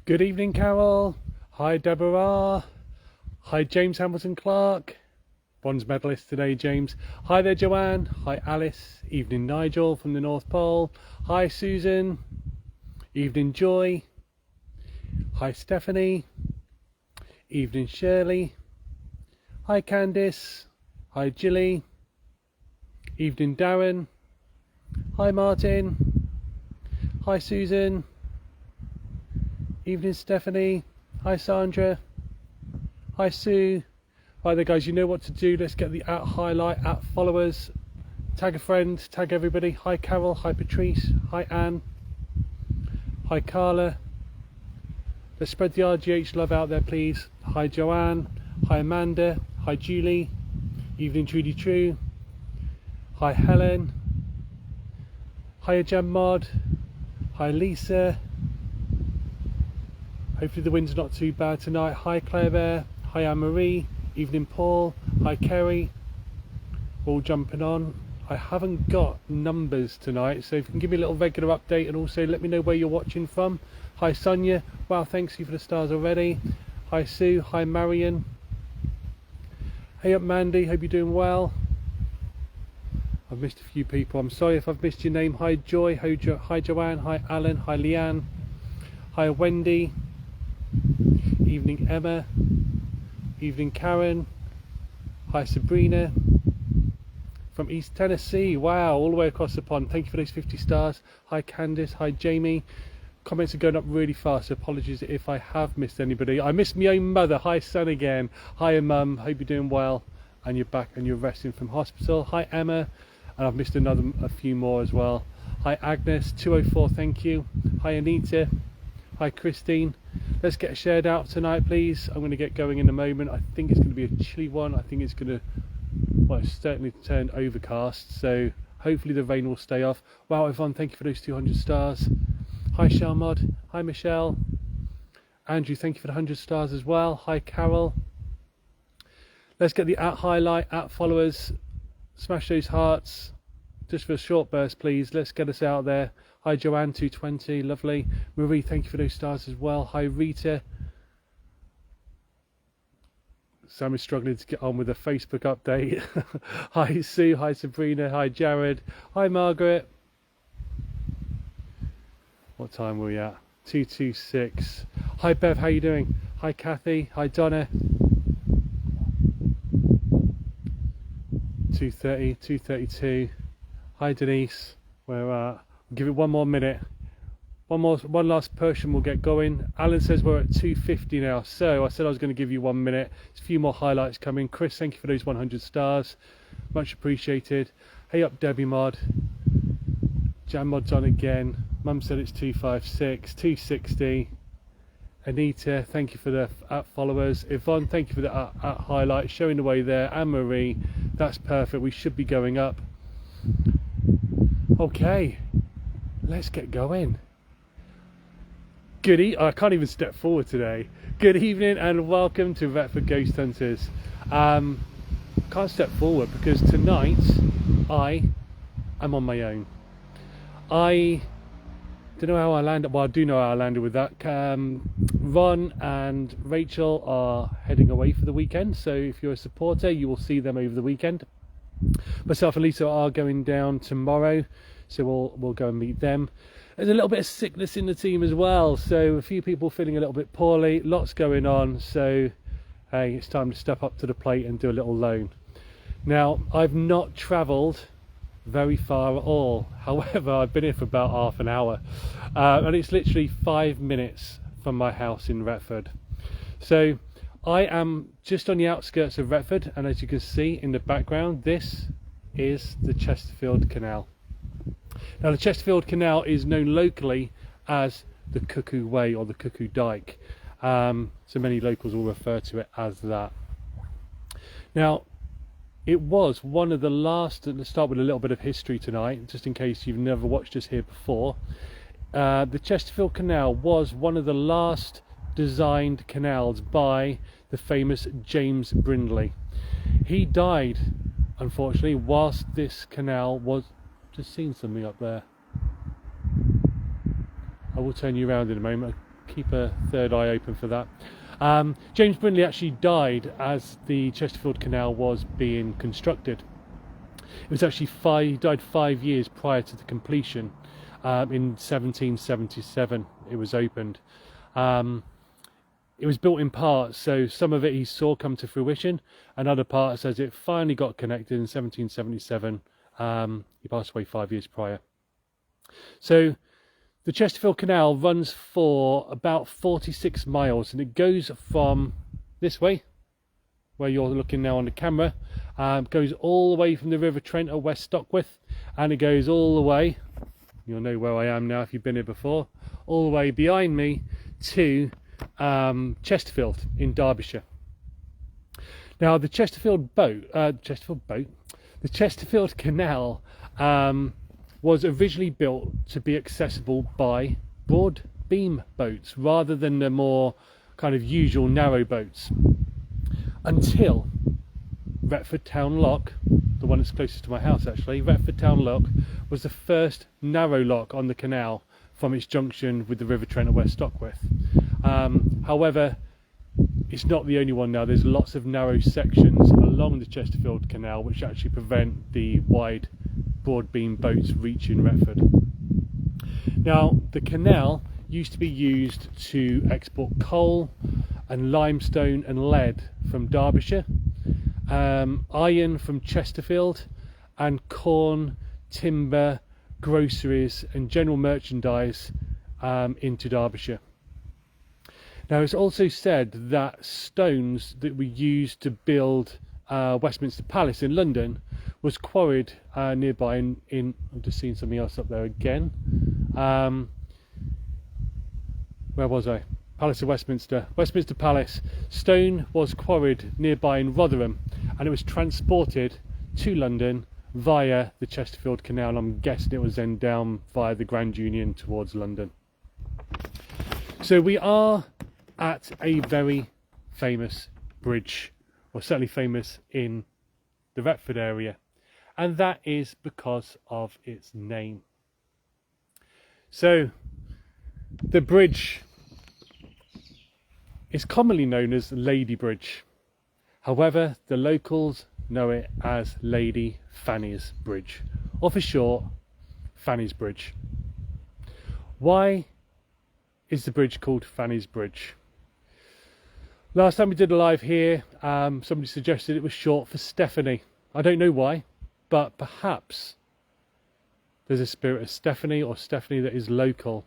Good evening, Carol. Hi, Deborah. Hi, James Hamilton Clark. Bronze medalist today, James. Hi there, Joanne. Hi, Alice. Evening, Nigel from the North Pole. Hi, Susan. Evening, Joy. Hi, Stephanie. Evening, Shirley. Hi, Candice. Hi, Jilly. Evening, Darren. Hi, Martin. Hi, Susan. Evening, Stephanie. Hi, Sandra. Hi, Sue. Right there, guys, you know what to do. Let's get the @highlight, @followers. Tag a friend, tag everybody. Hi, Carol. Hi, Patrice. Hi, Anne. Hi, Carla. Let's spread the RGH love out there, please. Hi, Joanne. Hi, Amanda. Hi, Julie. Evening, Trudy True. Hi, Helen. Hi, Jam Mod. Hi, Lisa. Hopefully the wind's not too bad tonight. Hi, Claire Bear. Hi, Anne-Marie. Evening, Paul. Hi, Kerry. All jumping on. I haven't got numbers tonight, so if you can give me a little regular update and also let me know where you're watching from. Hi, Sonia. Wow, thanks you for the stars already. Hi, Sue. Hi, Marion. Hey up, Mandy. Hope you're doing well. I've missed a few people. I'm sorry if I've missed your name. Hi, Joy. Hi, Joanne. Hi, Alan. Hi, Leanne. Hi, Wendy. Evening, Emma. Evening, Karen. Hi, Sabrina from East Tennessee. Wow, all the way across the pond. Thank you for those 50 stars. Hi, Candice. Hi, Jamie. Comments are going up really fast, so apologies if I have missed anybody. I missed my own mother. Hi, son again. Hi, Mum. Hope you're doing well and you're back and you're resting from hospital. Hi, Emma. And I've missed a few more as well. Hi, Agnes. 204, thank you. Hi, Anita. Hi, Christine. Let's get shared out tonight, please. I'm going to get going in a moment. I think it's going to be a chilly one. I think it's going to, well, it's certainly turn overcast, so hopefully the rain will stay off. Wow, Yvonne, thank you for those 200 stars. Hi, Shalmod. Hi, Michelle. Andrew, thank you for the 100 stars as well. Hi, Carol. Let's get the @highlight, @followers. Smash those hearts. Just for a short burst, please. Let's get us out there. Hi, Joanne, 220, lovely. Marie, thank you for those stars as well. Hi, Rita. Sam is struggling to get on with a Facebook update. Hi, Sue. Hi, Sabrina. Hi, Jared. Hi, Margaret. What time were we at? 226. Hi, Bev, how you doing? Hi, Kathy. Hi, Donna. 230, 232. Hi, Denise. Where at? Give it one more minute. One last push and we'll get going. Alan says we're at 250 now, so I said I was going to give you 1 minute. There's a few more highlights coming. Chris, thank you for those 100 stars. Much appreciated. Hey up, Debbie Mod. Jam Mod's on again. Mum said it's 256, 260. Anita, thank you for the @followers. Yvonne, thank you for the @highlight, showing the way there. Anne-Marie, that's perfect. We should be going up. Okay, let's get going. I can't even step forward today. Good evening and welcome to Retford Ghost Hunters. Can't step forward because tonight I am on my own. I don't know how I landed. Well, I do know how I landed with that. Ron and Rachel are heading away for the weekend, so if you're a supporter you will see them over the weekend. Myself and Lisa are going down tomorrow, so we'll go and meet them. There's a little bit of sickness in the team as well, so a few people feeling a little bit poorly, lots going on, so hey, it's time to step up to the plate and do a little loan. Now, I've not travelled very far at all. However, I've been here for about half an hour, and it's literally 5 minutes from my house in Retford. So I am just on the outskirts of Retford, and as you can see in the background, this is the Chesterfield Canal. Now, the Chesterfield Canal is known locally as the Cuckoo Way or the Cuckoo Dyke, so many locals will refer to it as that. Now, it was one of the last, let's start with a little bit of history tonight, just in case you've never watched us here before. The Chesterfield Canal was one of the last designed canals by the famous James Brindley. He died, unfortunately, whilst this canal was... Just seen something up there. I will turn you around in a moment. keep a third eye open for that. James Brindley actually died as the Chesterfield Canal was being constructed. It was actually he died 5 years prior to the completion. In 1777 it was opened. It was built in parts, so some of it he saw come to fruition, and other parts, as it finally got connected in 1777, he passed away 5 years prior. So the Chesterfield Canal runs for about 46 miles, and it goes from this way, where you're looking now on the camera, goes all the way from the River Trent at West Stockwith, and it goes all the way, you'll know where I am now if you've been here before, all the way behind me to Chesterfield in Derbyshire. Now the Chesterfield Canal was originally built to be accessible by broad beam boats rather than the more kind of usual narrow boats, until Retford Town Lock, the one that's closest to my house actually. Retford Town Lock was the first narrow lock on the canal from its junction with the River Trent at West Stockwith. However, it's not the only one now. There's lots of narrow sections along the Chesterfield Canal which actually prevent the wide broad beam boats reaching Retford. Now the canal used to be used to export coal and limestone and lead from Derbyshire, iron from Chesterfield, and corn, timber, groceries and general merchandise into Derbyshire. Now it's also said that stones that were used to build Westminster Palace in London was quarried nearby in I'm just seeing something else up there again. Where was I? Palace of Westminster. Westminster Palace. Stone was quarried nearby in Rotherham, and it was transported to London via the Chesterfield Canal, and I'm guessing it was then down via the Grand Union towards London. So we are at a very famous bridge, or certainly famous in the Retford area, and that is because of its name. So the bridge is commonly known as Lady Bridge. However, the locals know it as Lady Fannys Bridge, or for short, Fannys Bridge. Why is the bridge called Fannys Bridge? Last time we did a live here, somebody suggested it was short for Stephanie. I don't know why, but perhaps there's a spirit of Stephanie, or Stephanie that is local.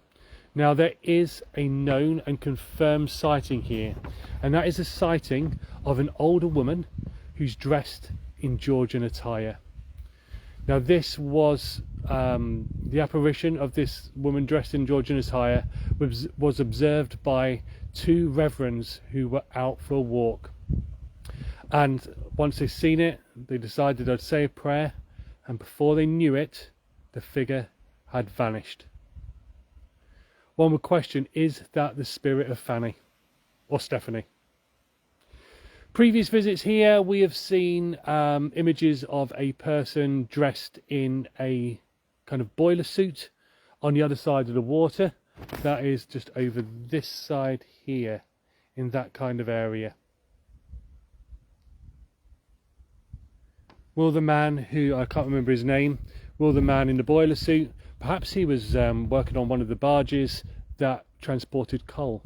Now there is a known and confirmed sighting here, and that is a sighting of an older woman who's dressed in Georgian attire. Now this was the apparition of this woman dressed in Georgian attire was observed by two reverends who were out for a walk, and once they'd seen it, they decided they'd say a prayer, and before they knew it, the figure had vanished. One would question, is that the spirit of Fanny or Stephanie? Previous visits here, we have seen images of a person dressed in a kind of boiler suit on the other side of the water. That is just over this side here, in that kind of area. Will the man who, I can't remember his name, will the man in the boiler suit, perhaps he was working on one of the barges that transported coal.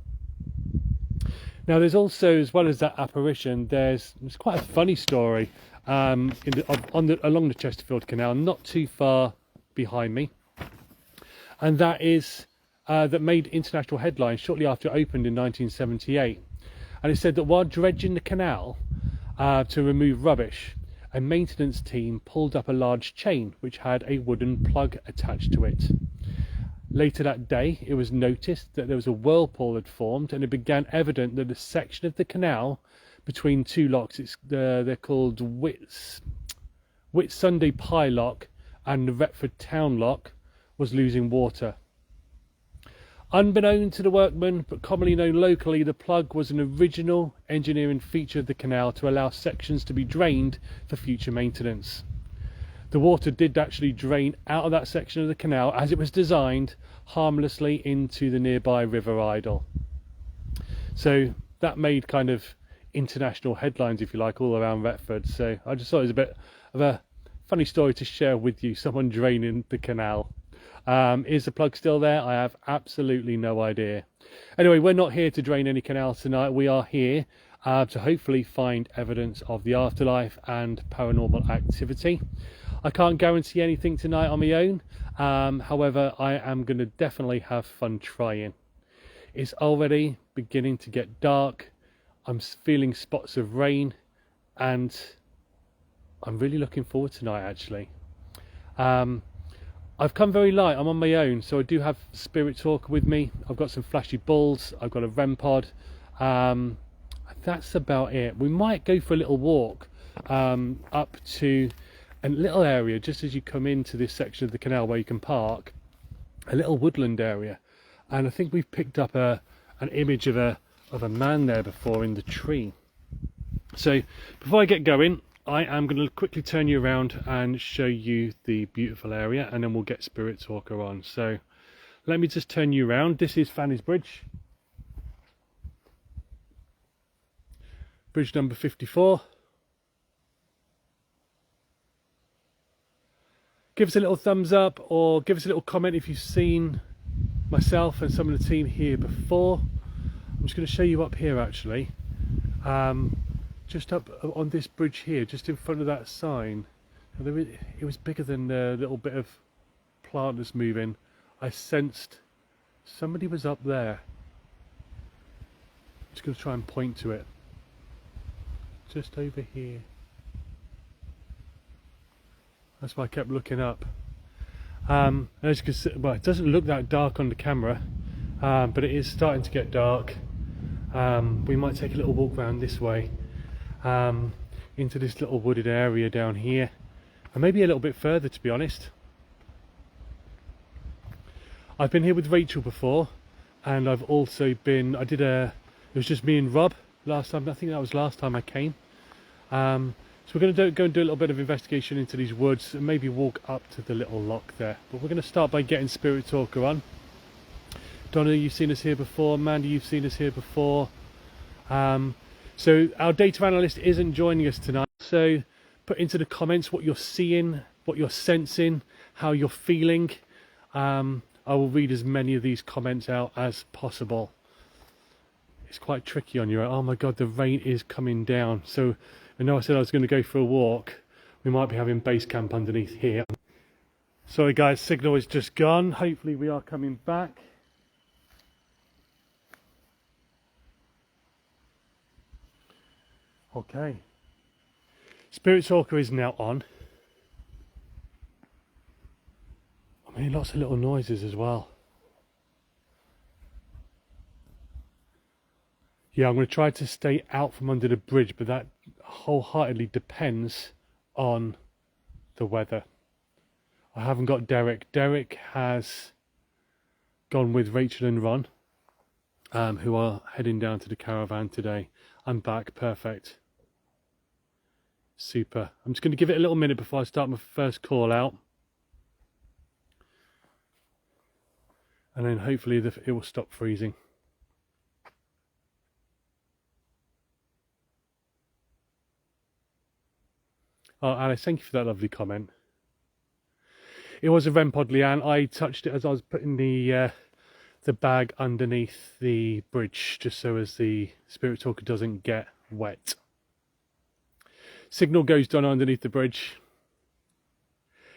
Now there's also, as well as that apparition, there's quite a funny story along the Chesterfield Canal, not too far behind me, and that is that made international headlines shortly after it opened in 1978. And it said that while dredging the canal to remove rubbish, a maintenance team pulled up a large chain which had a wooden plug attached to it. Later that day, it was noticed that there was a whirlpool had formed, and it became evident that a section of the canal between two locks, they're called Whitsunday Pie Lock and the Retford Town Lock, was losing water. Unbeknown to the workmen, but commonly known locally, the plug was an original engineering feature of the canal to allow sections to be drained for future maintenance. The water did actually drain out of that section of the canal as it was designed, harmlessly into the nearby River Idle. So that made kind of international headlines, if you like, all around Retford. So I just thought it was a bit of a funny story to share with you, someone draining the canal. Is the plug still there? I have absolutely no idea. Anyway, we're not here to drain any canals tonight. We are here to hopefully find evidence of the afterlife and paranormal activity. I can't guarantee anything tonight on my own. However, I am going to definitely have fun trying. It's already beginning to get dark. I'm feeling spots of rain, and I'm really looking forward tonight, actually. I've come very light. I'm on my own, so I do have Spirit Talker with me. I've got some flashy balls. I've got a REM pod. That's about it. We might go for a little walk up to a little area just as you come into this section of the canal where you can park, a little woodland area. And I think we've picked up an image of a man there before in the tree. So before I get going, I am going to quickly turn you around and show you the beautiful area, and then we'll get Spirit Talker on. So let me just turn you around. This is Fannys Bridge. Bridge number 54. Give us a little thumbs up, or give us a little comment if you've seen myself and some of the team here before. I'm just going to show you up here, actually. Just up on this bridge here, just in front of that sign. It was bigger than the little bit of plant that's moving. I sensed somebody was up there. I'm just going to try and point to it. Just over here. That's why I kept looking up. As you can see, well, it doesn't look that dark on the camera, but it is starting to get dark. We might take a little walk around this way, into this little wooded area down here, and maybe a little bit further, to be honest. I've been here with Rachel before, and I've also been, it was just me and Rob last time. I think that was last time I came. So we're going to go and do a little bit of investigation into these woods and maybe walk up to the little lock there. But we're going to start by getting Spirit Talker on. Donna, you've seen us here before. Mandy, you've seen us here before. So our data analyst isn't joining us tonight. So put into the comments what you're seeing, what you're sensing, how you're feeling. I will read as many of these comments out as possible. It's quite tricky on your own. Oh my God, the rain is coming down. So I know I said I was going to go for a walk. We might be having base camp underneath here. Sorry guys, signal is just gone. Hopefully we are coming back. Okay. Spirit Talker is now on. I mean, lots of little noises as well. Yeah, I'm going to try to stay out from under the bridge, but that wholeheartedly depends on the weather. I haven't got Derek. Derek has gone with Rachel and Ron, who are heading down to the caravan today. I'm back, perfect. Super. I'm just going to give it a little minute before I start my first call out. And then hopefully it will stop freezing. Oh, Alice, thank you for that lovely comment. It was a REM pod, Leanne. I touched it as I was putting the bag underneath the bridge, just so as the Spirit Talker doesn't get wet. Signal goes down underneath the bridge.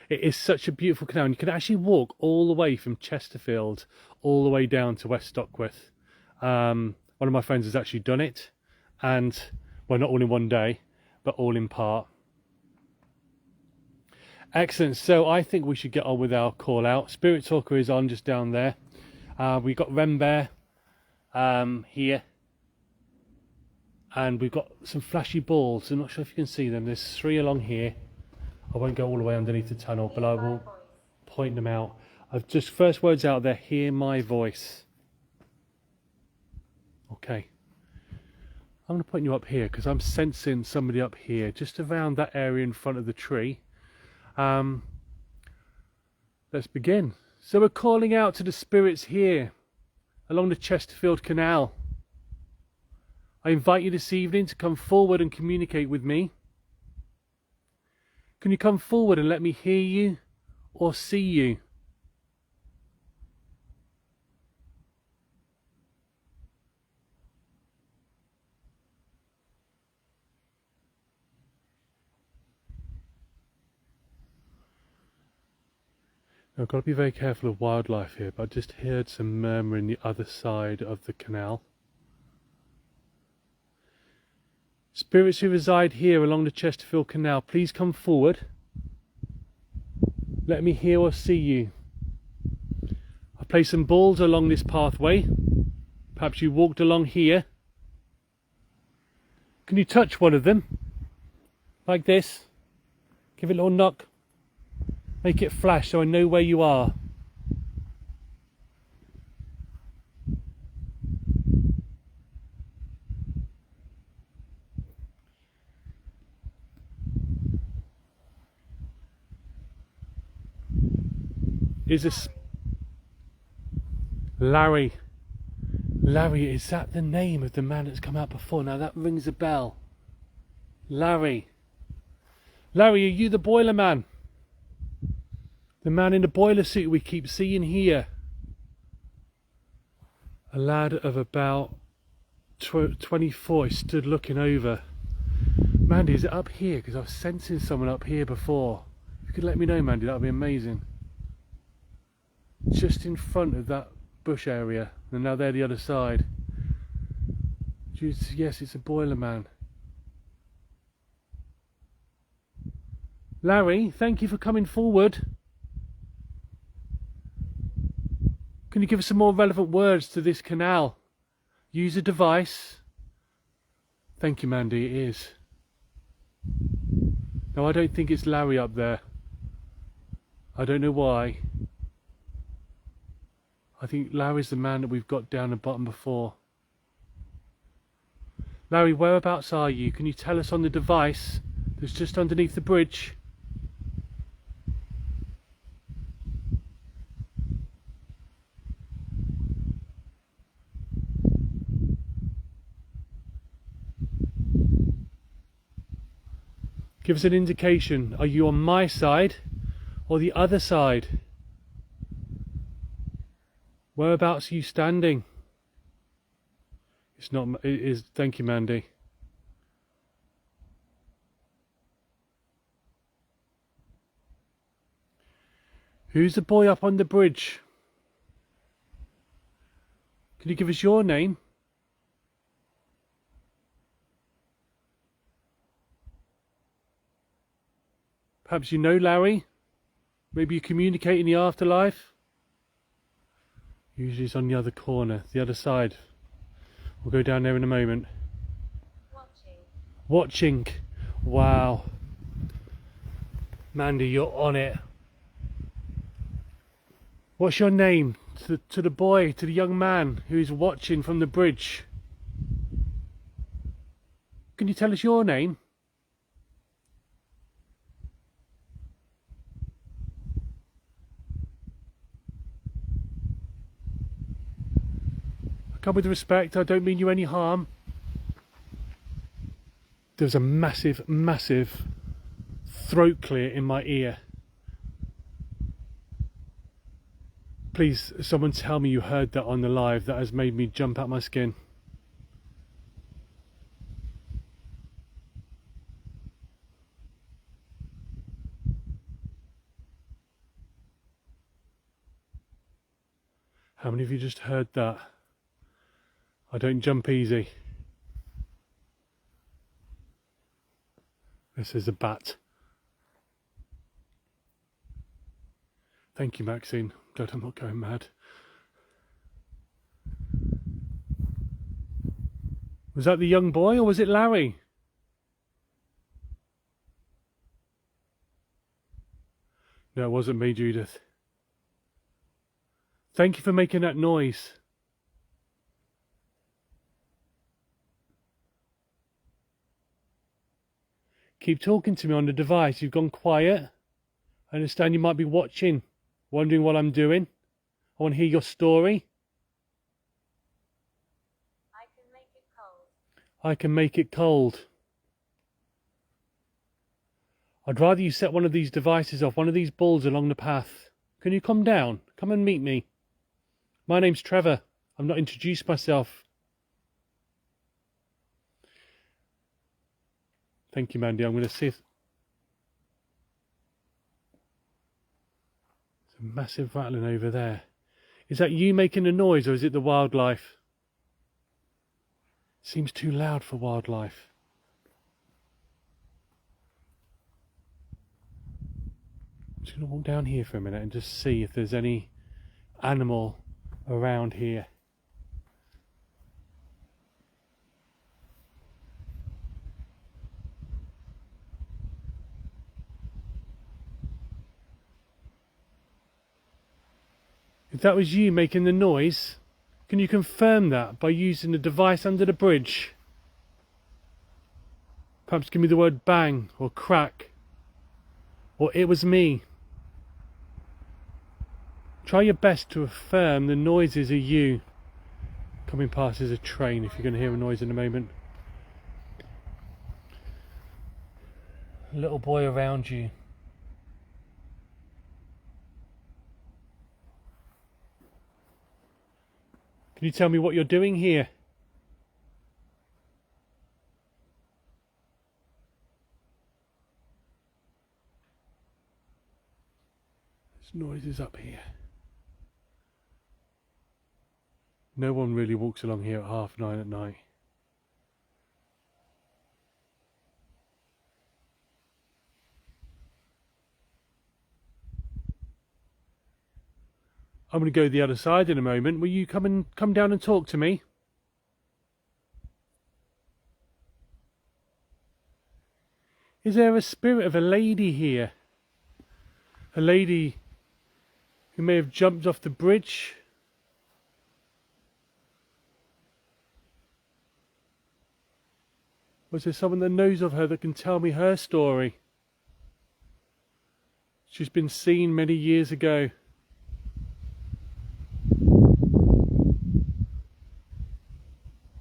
It is such a beautiful canal, and you can actually walk all the way from Chesterfield all the way down to West Stockwith. One of my friends has actually done it, and well, not all in one day, but all in part. Excellent. So I think we should get on with our call out. Spirit Talker is on just down there. We've got Rem Bear here, and we've got some flashy balls. I'm not sure if you can see them. There's 3 along here. I won't go all the way underneath the tunnel, but I will point them out. I've just, first words out there, hear my voice. Okay. I'm going to point you up here because I'm sensing somebody up here, just around that area in front of the tree. Let's begin. So we're calling out to the spirits here along the Chesterfield Canal. I invite you this evening to come forward and communicate with me. Can you come forward and let me hear you or see you? I've got to be very careful of wildlife here, but I just heard some murmuring the other side of the canal. Spirits who reside here along the Chesterfield Canal, please come forward. Let me hear or see you. I placed some balls along this pathway. Perhaps you walked along here. Can you touch one of them? Like this. Give it a little knock. Make it flash so I know where you are. Is this Larry? Larry, is that the name of the man that's come out before? Now that rings a bell. Larry. Larry, are you the boiler man? The man in the boiler suit we keep seeing here. A lad of about 24 stood looking over. Mandy, is it up here? Because I was sensing someone up here before. If you could let me know, Mandy, that would be amazing. Just in front of that bush area, and now they're the other side. Yes, it's a boiler man. Larry, thank you for coming forward. Can you give us some more relevant words to this canal? Use a device. Thank you, Mandy, it is. No, I don't think it's Larry up there. I don't know why. I think Larry's the man that we've got down the bottom before. Larry, whereabouts are you? Can you tell us on the device that's just underneath the bridge? Give us an indication. Are you on my side or the other side? Whereabouts are you standing? It's not, it is, thank you, Mandy. Who's the boy up on the bridge? Can you give us your name? Perhaps you know Larry? Maybe you communicate in the afterlife? Usually it's on the other corner, the other side. We'll go down there in a moment. Watching. Wow. Mandy, you're on it. What's your name? To the boy, to the young man who's watching from the bridge. Can you tell us your name? Come with respect, I don't mean you any harm. There's a massive, massive throat clear in my ear. Please, someone tell me you heard that on the live. That has made me jump out my skin. How many of you just heard that? I don't jump easy. This is a bat. Thank you, Maxine. Glad I'm not going mad. Was that the young boy or was it Larry? No, it wasn't me, Judith. Thank you for making that noise. Keep talking to me on the device. You've gone quiet. I understand you might be watching, wondering what I'm doing. I want to hear your story. I can make it cold. I can make it cold. I'd rather you set one of these devices off, one of these balls along the path. Can you come down? Come and meet me. My name's Trevor. I've not introduced myself. Thank you, Mandy. I'm going to see if... There's a massive rattling over there. Is that you making a noise, or is it the wildlife? Seems too loud for wildlife. I'm just going to walk down here for a minute and just see if there's any animal around here. If that was you making the noise, can you confirm that by using the device under the bridge? Perhaps give me the word bang or crack, or it was me. Try your best to affirm the noises are you. Coming past is a train, if you're going to hear a noise in a moment. A little boy around you. Can you tell me what you're doing here? There's noises up here. No one really walks along here at 9:30 at night. I'm going to go the other side in a moment. Will you come down and talk to me? Is there a spirit of a lady here? A lady who may have jumped off the bridge? Was there someone that knows of her that can tell me her story? She's been seen many years ago.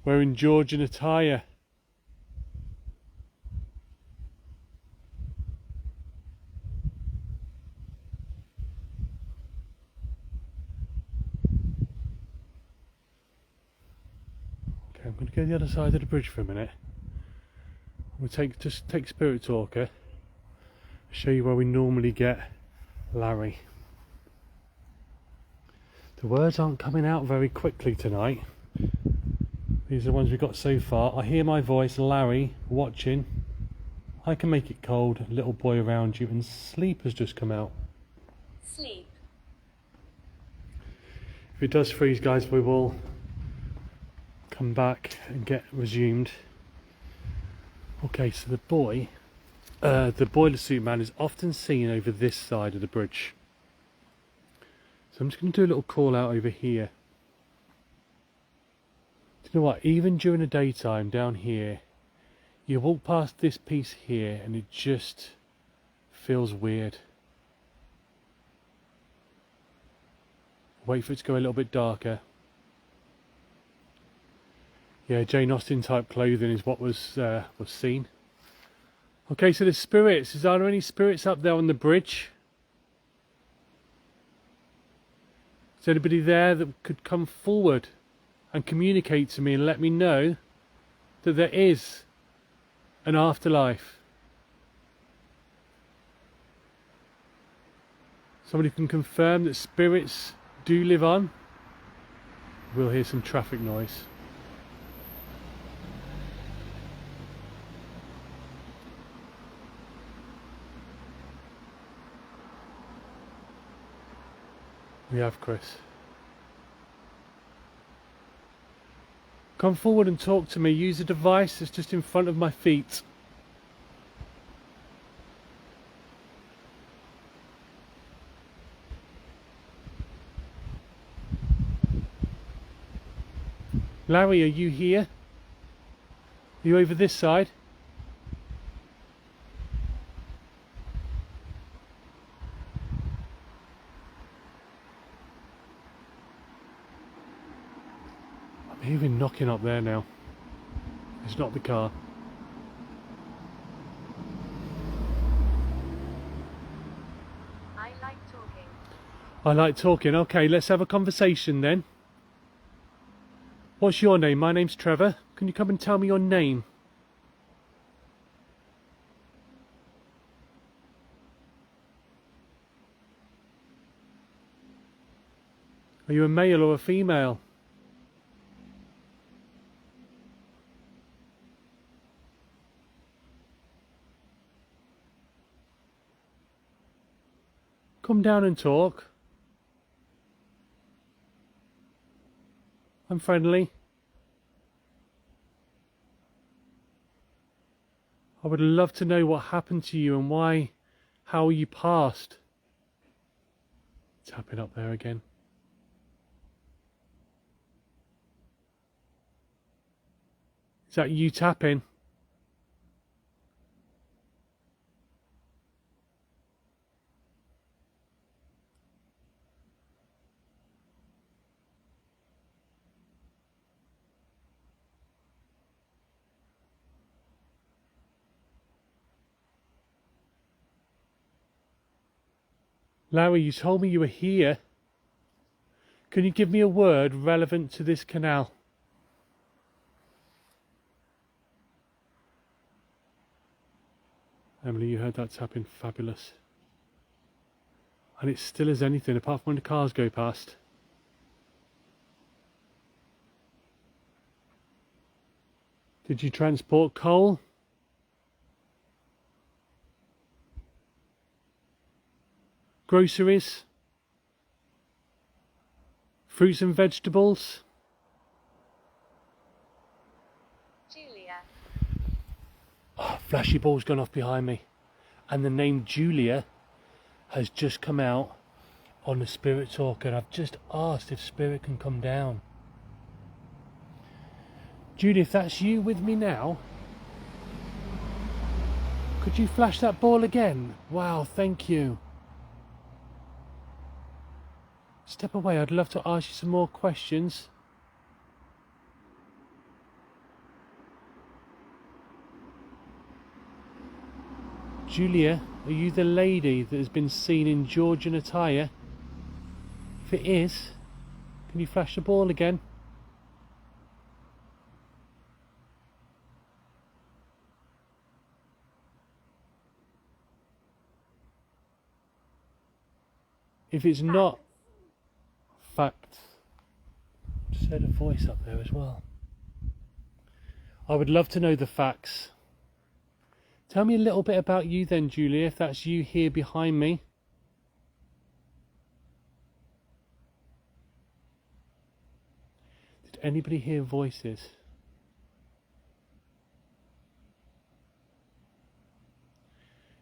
Wearing Georgian attire. Okay, I'm going to go the other side of the bridge for a minute. We'll just take Spirit Talker. Show you where we normally get Larry. The words aren't coming out very quickly tonight. These are the ones we've got so far. I hear my voice, Larry, watching. I can make it cold, little boy around you, and sleep has just come out. Sleep. If it does freeze, guys, we will come back and get resumed. Okay, so the boiler suit man is often seen over this side of the bridge. So I'm just going to do a little call out over here. Do you know what? Even during the daytime down here, you walk past this piece here and it just feels weird. Wait for it to go a little bit darker. Yeah, Jane Austen type clothing is what was seen. Okay, so there's spirits. Is there any spirits up there on the bridge? Is there anybody there that could come forward and communicate to me and let me know that there is an afterlife? Somebody can confirm that spirits do live on? We'll hear some traffic noise. We have Chris. Come forward and talk to me. Use the device that's just in front of my feet. Larry, are you here? Are you over this side? I'm hearing knocking up there now. It's not the car. I like talking. I like talking. Okay, let's have a conversation then. What's your name? My name's Trevor. Can you come and tell me your name? Are you a male or a female? Come down and talk. I'm friendly. I would love to know what happened to you and why, how you passed. Tapping up there again. Is that you tapping? Larry, you told me you were here. Can you give me a word relevant to this canal? Emily, you heard that tapping. Fabulous. And it's still as anything apart from when the cars go past. Did you transport coal? Groceries? Fruits and vegetables? Julia. Oh, flashy ball's gone off behind me. And the name Julia has just come out on the Spirit Talk, and I've just asked if Spirit can come down. Julia, if that's you with me now, could you flash that ball again? Wow, thank you. Step away, I'd love to ask you some more questions. Julia, are you the lady that has been seen in Georgian attire? If it is, can you flash the ball again? If it's not, fact. Just heard a voice up there as well. I would love to know the facts. Tell me a little bit about you then, Julia, if that's you here behind me. Did anybody hear voices?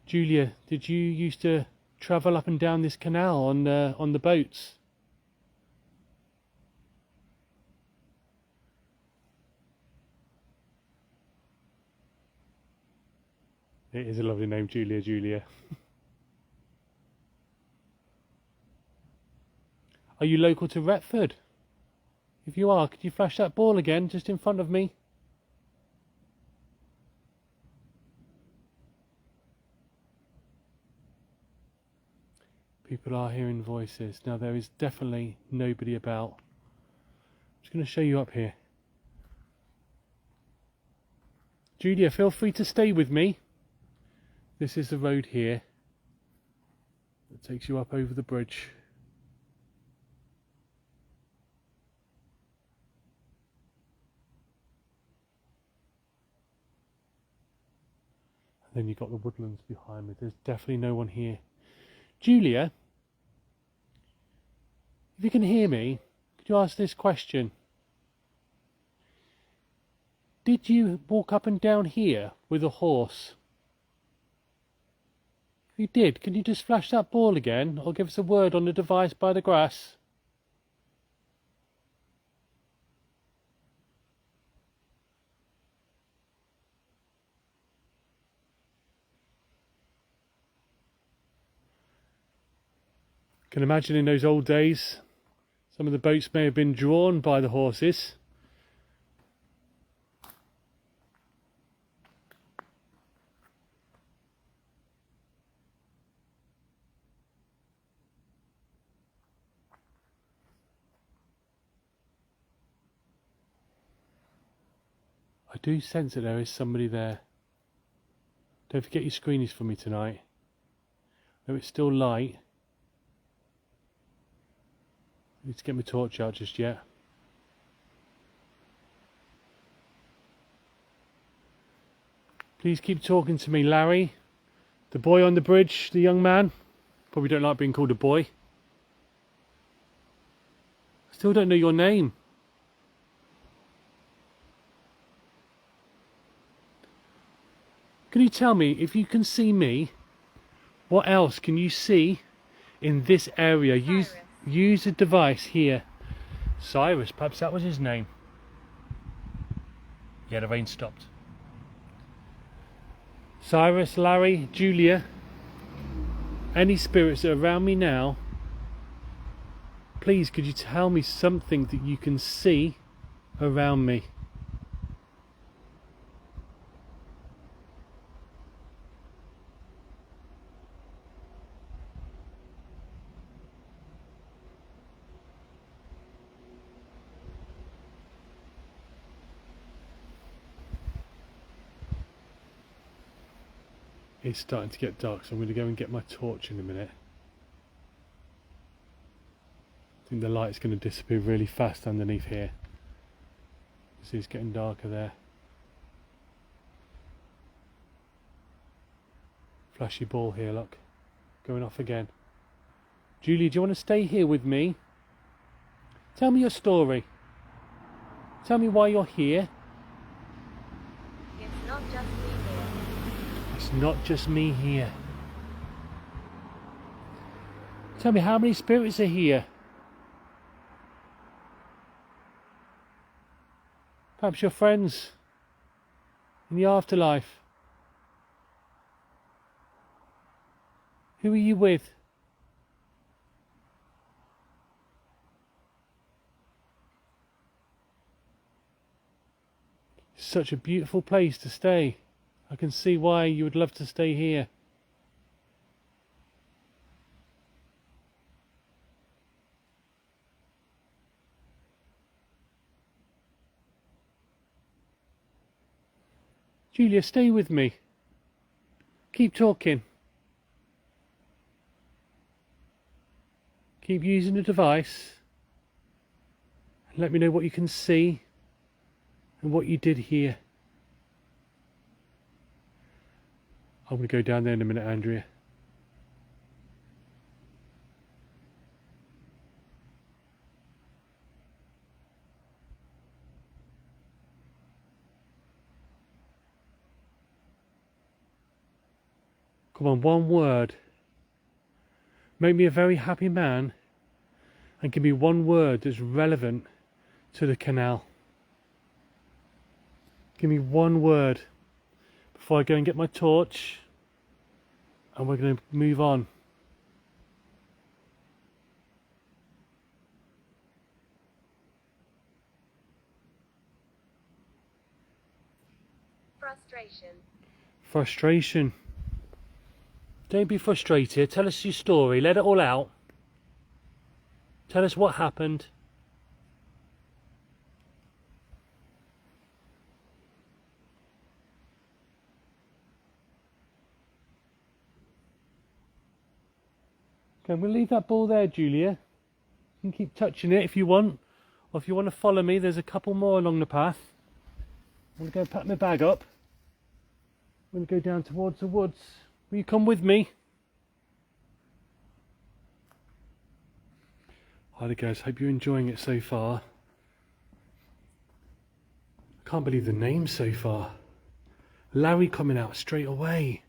Julia, did you used to travel up and down this canal on the boats? It is a lovely name, Julia, Julia. Are you local to Retford? If you are, could you flash that ball again just in front of me? People are hearing voices. Now there is definitely nobody about. I'm just going to show you up here. Julia, feel free to stay with me. This is the road here that takes you up over the bridge. And then you've got the woodlands behind me. There's definitely no one here. Julia, if you can hear me, could you ask this question? Did you walk up and down here with a horse? If you did, can you just flash that ball again or give us a word on the device by the grass? I can imagine in those old days, some of the boats may have been drawn by the horses. do sense that there is somebody there. Don't forget your screenies for me tonight. Though it's still light. I need to get my torch out just yet. Please keep talking to me, Larry. The boy on the bridge, the young man. Probably don't like being called a boy. Still don't know your name. Can you tell me, if you can see me, what else can you see in this area? Use a device here. Cyrus, perhaps that was his name. Yeah, the rain stopped. Cyrus, Larry, Julia, any spirits that are around me now, please could you tell me something that you can see around me? It's starting to get dark, so I'm going to go and get my torch in a minute. I think the light's going to disappear really fast underneath here. See, it's getting darker there. Flashy ball here, look. Going off again. Julie, do you want to stay here with me? Tell me your story. Tell me why you're here. It's not just me here. It's not just me here. Tell me, how many spirits are here? Perhaps your friends in the afterlife. Who are you with? It's such a beautiful place to stay. I can see why you would love to stay here. Julia, stay with me. Keep talking. Keep using the device. And let me know what you can see and what you did here. I'm going to go down there in a minute, Andrea. Come on, one word. Make me a very happy man and give me one word that's relevant to the canal. Give me one word before I go and get my torch, and we're going to move on. Frustration. Frustration. Don't be frustrated. Tell us your story. Let it all out. Tell us what happened. Okay, I'm going to leave that ball there, Julia. You can keep touching it if you want. Or if you want to follow me, there's a couple more along the path. I'm going to go and pack my bag up. I'm going to go down towards the woods. Will you come with me? Hi there guys, hope you're enjoying it so far. I can't believe the name so far. Larry coming out straight away.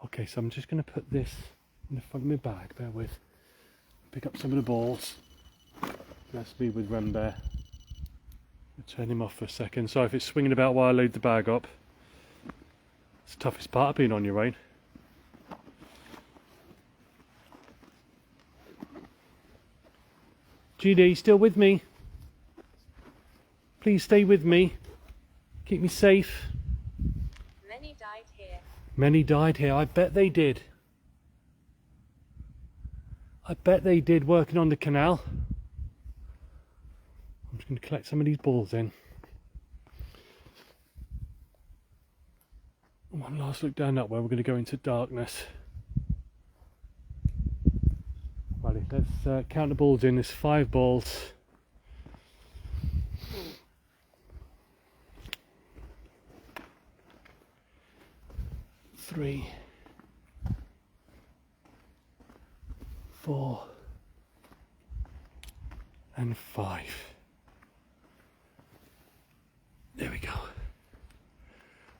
Okay, so I'm just going to put this in the front of my bag, bear with. Pick up some of the balls. That's me with Rem Bear. I'll turn him off for a second. Sorry if it's swinging about while I load the bag up. It's the toughest part of being on your own. Judy, you still with me? Please stay with me. Keep me safe. Many died here. Many died here. I bet they did. I bet they did, working on the canal. I'm just going to collect some of these balls in. One last look down that way. We're going to go into darkness. Righty, let's count the balls in. There's 5 balls. Three, 4, and 5. There we go.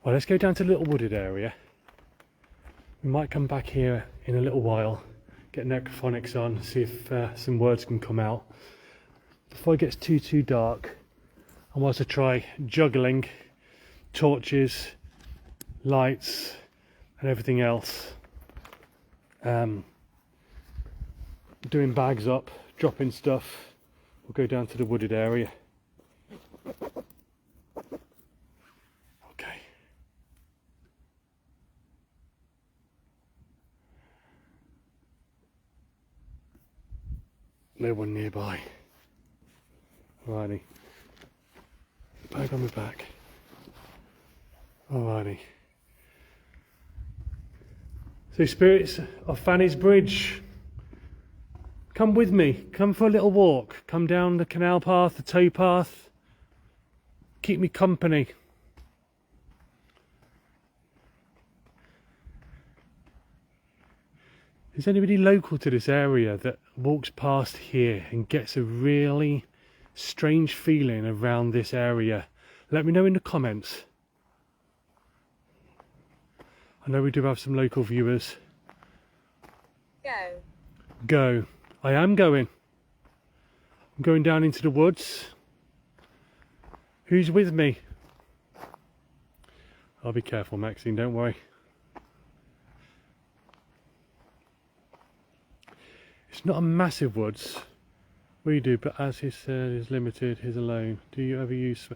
Well, let's go down to a little wooded area. We might come back here in a little while, get necrophonics on, see if some words can come out before it gets too dark. And whilst I try juggling torches, lights and everything else, doing bags up, dropping stuff, we'll go down to the wooded area. Okay. No one nearby. Alrighty. Bag on my back. Alrighty. So spirits of Fannys Bridge, come with me. Come for a little walk. Come down the canal path, the tow path. Keep me company. Is anybody local to this area that walks past here and gets a really strange feeling around this area? Let me know in the comments. I know we do have some local viewers. Go. Go. I am going. I'm going down into the woods. Who's with me? I'll be careful, Maxine, don't worry. It's not a massive woods. We do, but as he said, is limited, he's alone. Do you ever use...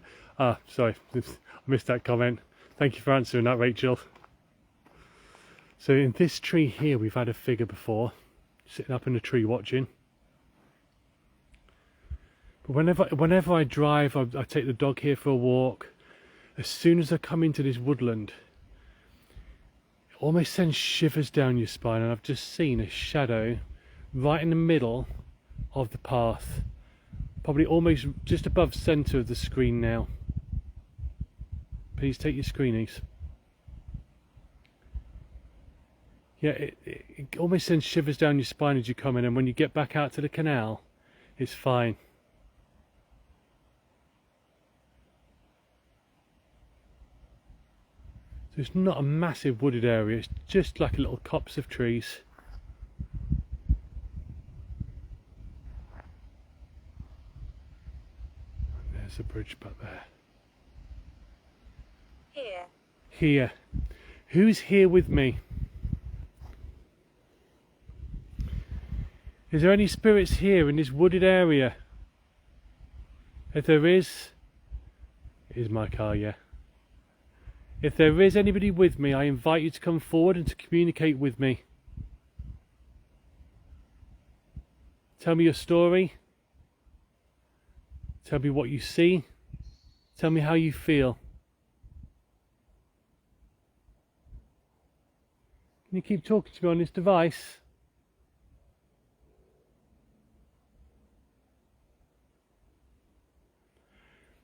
sorry, I missed that comment. Thank you for answering that, Rachel. So in this tree here, we've had a figure before, sitting up in a tree watching. But whenever I drive, I take the dog here for a walk. As soon as I come into this woodland, it almost sends shivers down your spine, and I've just seen a shadow right in the middle of the path, probably almost just above centre of the screen now. Please take your screenies. Yeah, it almost sends shivers down your spine as you come in, and when you get back out to the canal, it's fine. So it's not a massive wooded area, it's just like a little copse of trees. And there's a bridge back there. Here. Here. Who's here with me? Is there any spirits here in this wooded area? If there is, it is my car, yeah. If there is anybody with me, I invite you to come forward and to communicate with me. Tell me your story. Tell me what you see. Tell me how you feel. Can you keep talking to me on this device?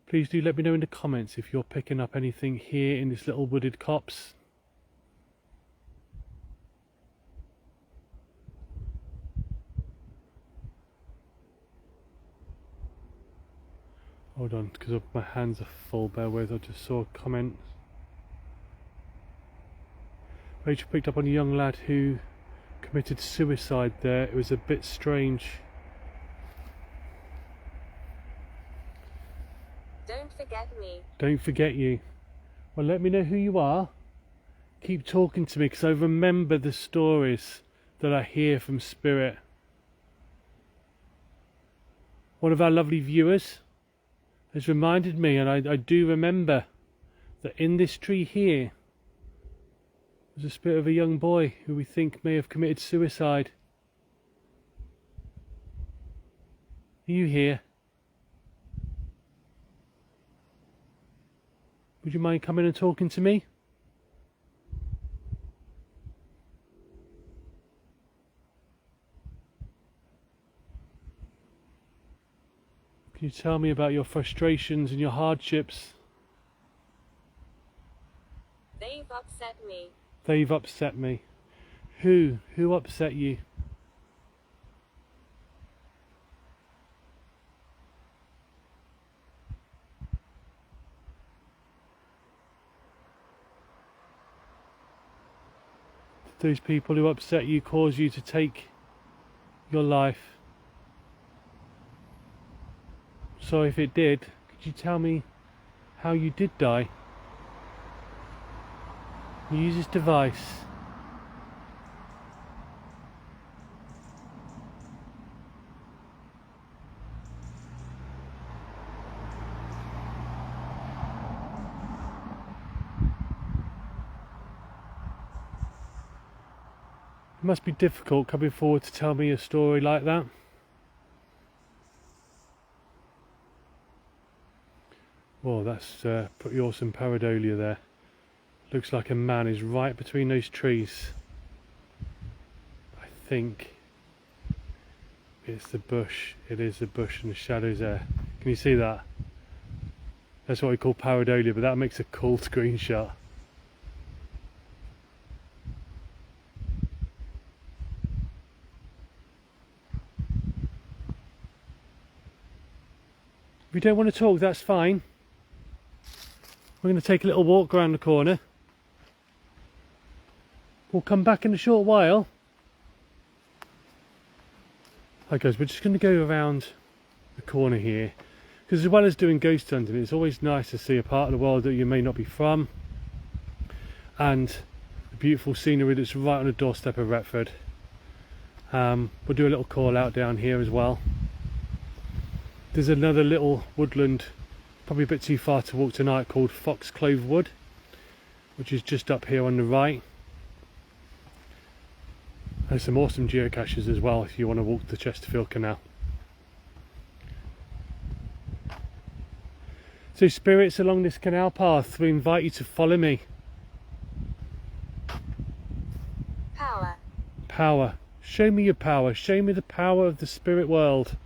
Please do let me know in the comments if you're picking up anything here in this little wooded copse. Hold on, because my hands are full, bear with, I just saw a comment. Rachel picked up on a young lad who committed suicide there. It was a bit strange. Don't forget me. Don't forget you. Well, let me know who you are. Keep talking to me, because I remember the stories that I hear from Spirit. One of our lovely viewers has reminded me, and I do remember, that in this tree here there's a spirit of a young boy who we think may have committed suicide. Are you here? Would you mind coming and talking to me? You tell me about your frustrations and your hardships. They've upset me. They've upset me. Who? Who upset you? Did those people who upset you cause you to take your life? So if it did, could you tell me how you did die? Use this device. It must be difficult coming forward to tell me a story like that. Whoa, that's pretty awesome pareidolia there. Looks like a man is right between those trees. I think it's the bush. It is the bush and the shadows there. Can you see that? That's what we call pareidolia, but that makes a cool screenshot. If you don't want to talk, that's fine. We're going to take a little walk around the corner. We'll come back in a short while. Hi guys, we're just going to go around the corner here, because as well as doing ghost hunting, it's always nice to see a part of the world that you may not be from, and the beautiful scenery that's right on the doorstep of Retford. We'll do a little call out down here as well. There's another little woodland, probably a bit too far to walk tonight, called Foxclove Wood, which is just up here on the right. There's some awesome geocaches as well if you want to walk the Chesterfield Canal. So spirits along this canal path, we invite you to follow me. Power. Power. Show me your power. Show me the power of the spirit world.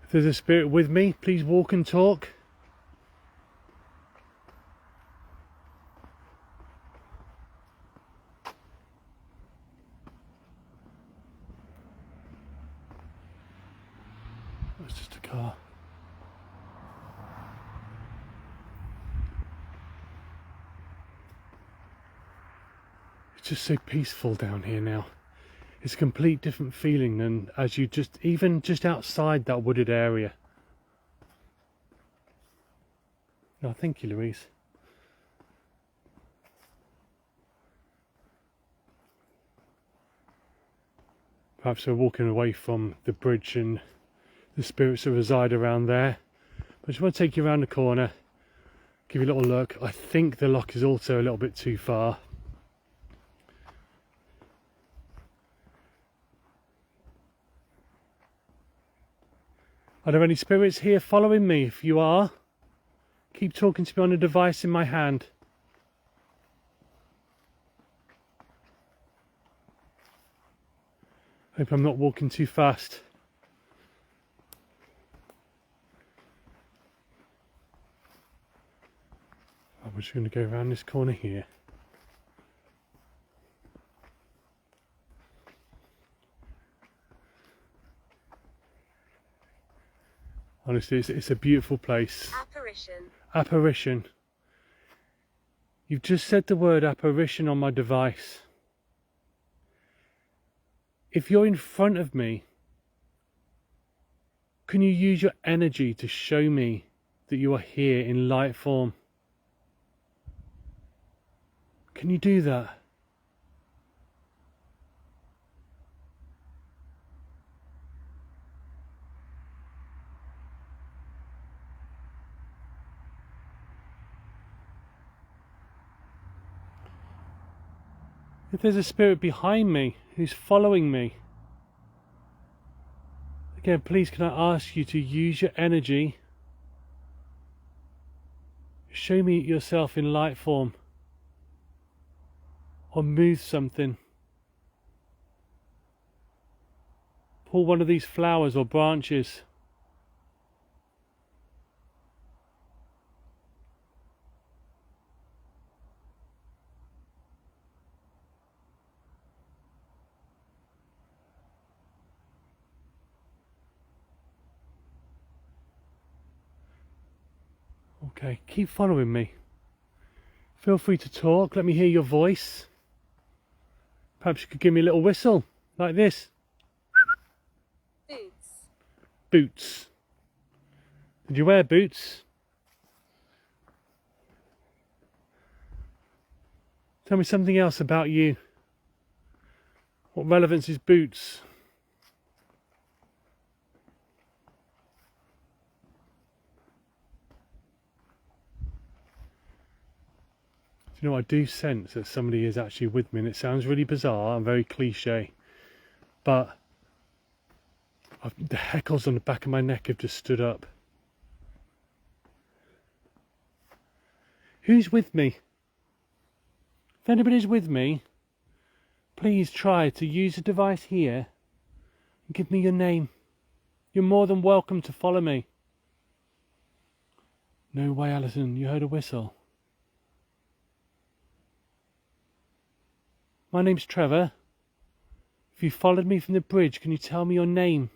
If there's a spirit with me, please walk and talk. That's just a car. It's just so peaceful down here now. It's a complete different feeling than as you even just outside that wooded area. Oh, thank you, Louise. Perhaps we're walking away from the bridge and the spirits that reside around there. But I just want to take you around the corner, give you a little look. I think the lock is also a little bit too far. Are there any spirits here following me? If you are, keep talking to me on the device in my hand. Hope I'm not walking too fast. We're just going to go around this corner here. Honestly, it's a beautiful place. Apparition. Apparition. You've just said the word apparition on my device. If you're in front of me, can you use your energy to show me that you are here in light form? Can you do that? If there's a spirit behind me who's following me, again, please can I ask you to use your energy. Show me yourself in light form. or move something. Pull one of these flowers or branches. Okay, keep following me. Feel free to talk, let me hear your voice. Perhaps you could give me a little whistle, like this. Boots. Boots. Did you wear boots? Tell me something else about you. What relevance is boots? Do you know, I do sense that somebody is actually with me, and it sounds really bizarre and very cliche, but the hackles on the back of my neck have just stood up. Who's with me? If anybody's with me, please try to use the device here and give me your name. You're more than welcome to follow me. No way, Alison, you heard a whistle. My name's Trevor. If you followed me from the bridge, can you tell me your name?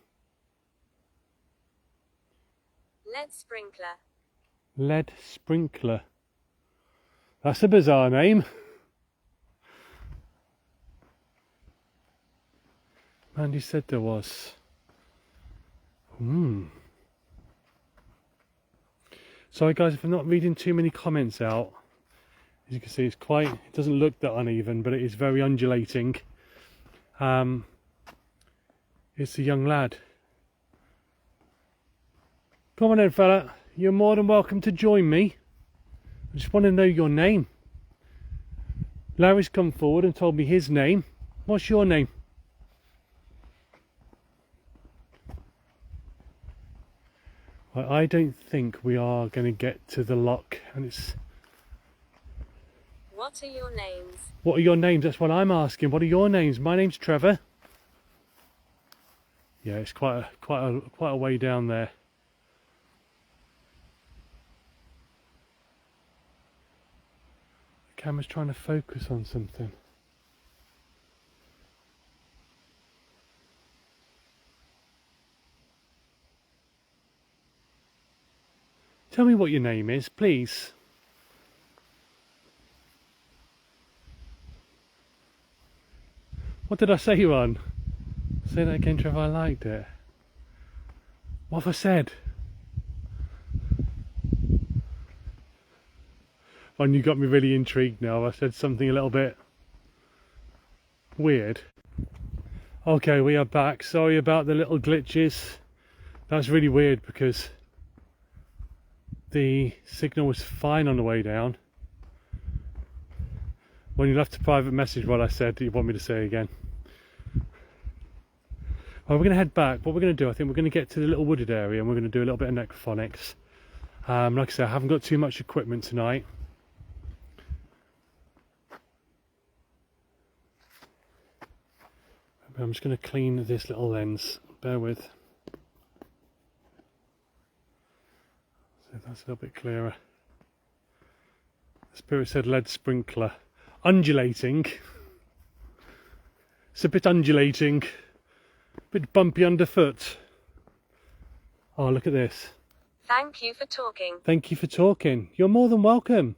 Lead sprinkler. Lead Sprinkler. That's a bizarre name. Mandy said there was. Sorry guys if I'm not reading too many comments out. As you can see, it doesn't look that uneven, but it is very undulating. It's a young lad. Come on then, fella. You're more than welcome to join me. I just want to know your name. Larry's come forward and told me his name. What's your name? Well, I don't think we are going to get to the lock, and it's... What are your names? What are your names? That's what I'm asking. What are your names? My name's Trevor. Yeah, it's quite a way down there. The camera's trying to focus on something. Tell me what your name is, please. What did I say, Ron? Say that again, Trevor. I liked it. What have I said? Ron, you got me really intrigued now. I said something a little bit weird. Okay, we are back. Sorry about the little glitches. That's really weird because the signal was fine on the way down. Well, you left a private message what I said that you want me to say again. Well, we're going to head back. What we're going to do, I think we're going to get to the little wooded area and we're going to do a little bit of necrophonics. Like I said, I haven't got too much equipment tonight. I'm just going to clean this little lens. Bear with. So that's a little bit clearer. The spirit said lead sprinkler. Undulating. It's a bit undulating. A bit bumpy underfoot. Oh, look at this. Thank you for talking. Thank you for talking. You're more than welcome.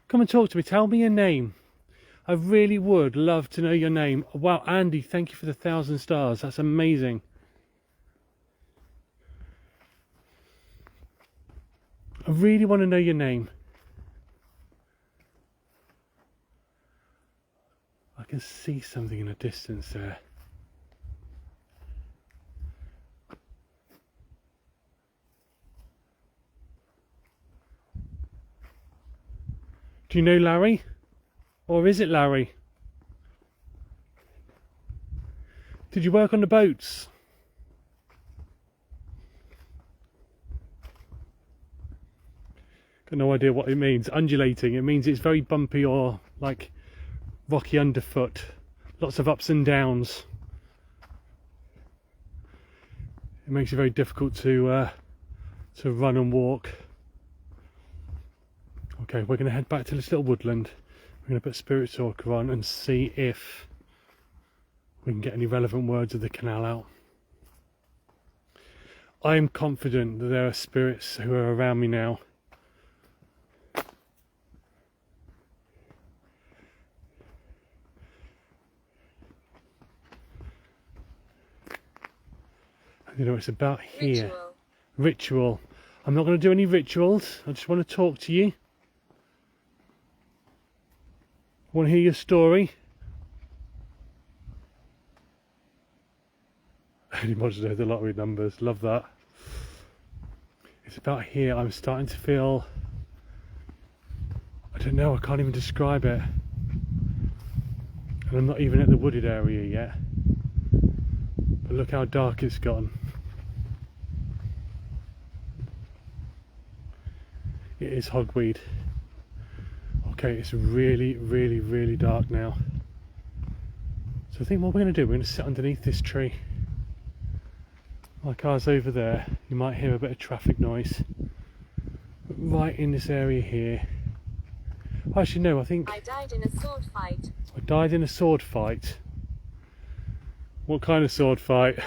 Come and talk to me. Tell me your name. I really would love to know your name. Wow, Andy, thank you for the 1,000 stars. That's amazing. I really want to know your name. I can see something in the distance there. Do you know Larry? Or is it Larry? Did you work on the boats? Got no idea what it means. Undulating, it means it's very bumpy or like rocky underfoot. Lots of ups and downs. It makes it very difficult to run and walk. Okay, we're going to head back to this little woodland. We're going to put Spirit Talker on and see if we can get any relevant words of the canal out. I am confident that there are spirits who are around me now. You know, it's about here. Ritual. I'm not going to do any rituals. I just want to talk to you. I want to hear your story. Only mods know the lottery numbers. Love that. It's about here. I'm starting to feel... I don't know. I can't even describe it. And I'm not even at the wooded area yet. But look how dark it's gotten. It is hogweed. Okay, it's really, really, really dark now. So I think what we're going to do, we're going to sit underneath this tree. My car's over there. You might hear a bit of traffic noise. But right in this area here. Actually, no, I think... I died in a sword fight. I died in a sword fight. What kind of sword fight?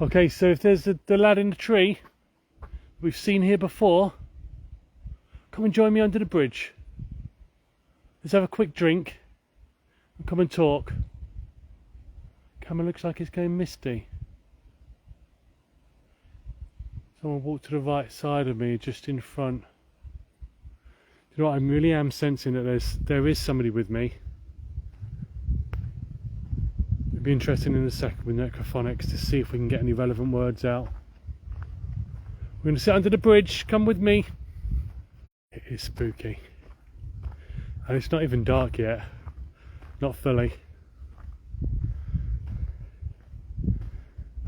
Okay, so if there's the lad in the tree we've seen here before, come and join me under the bridge. Let's have a quick drink and come and talk. Camera looks like it's going misty. Someone walked to the right side of me, just in front. You know what, I really am sensing that there is somebody with me. It'd be interesting in a second with necrophonics to see if we can get any relevant words out. We're going to sit under the bridge, come with me. It is spooky. And it's not even dark yet. Not fully.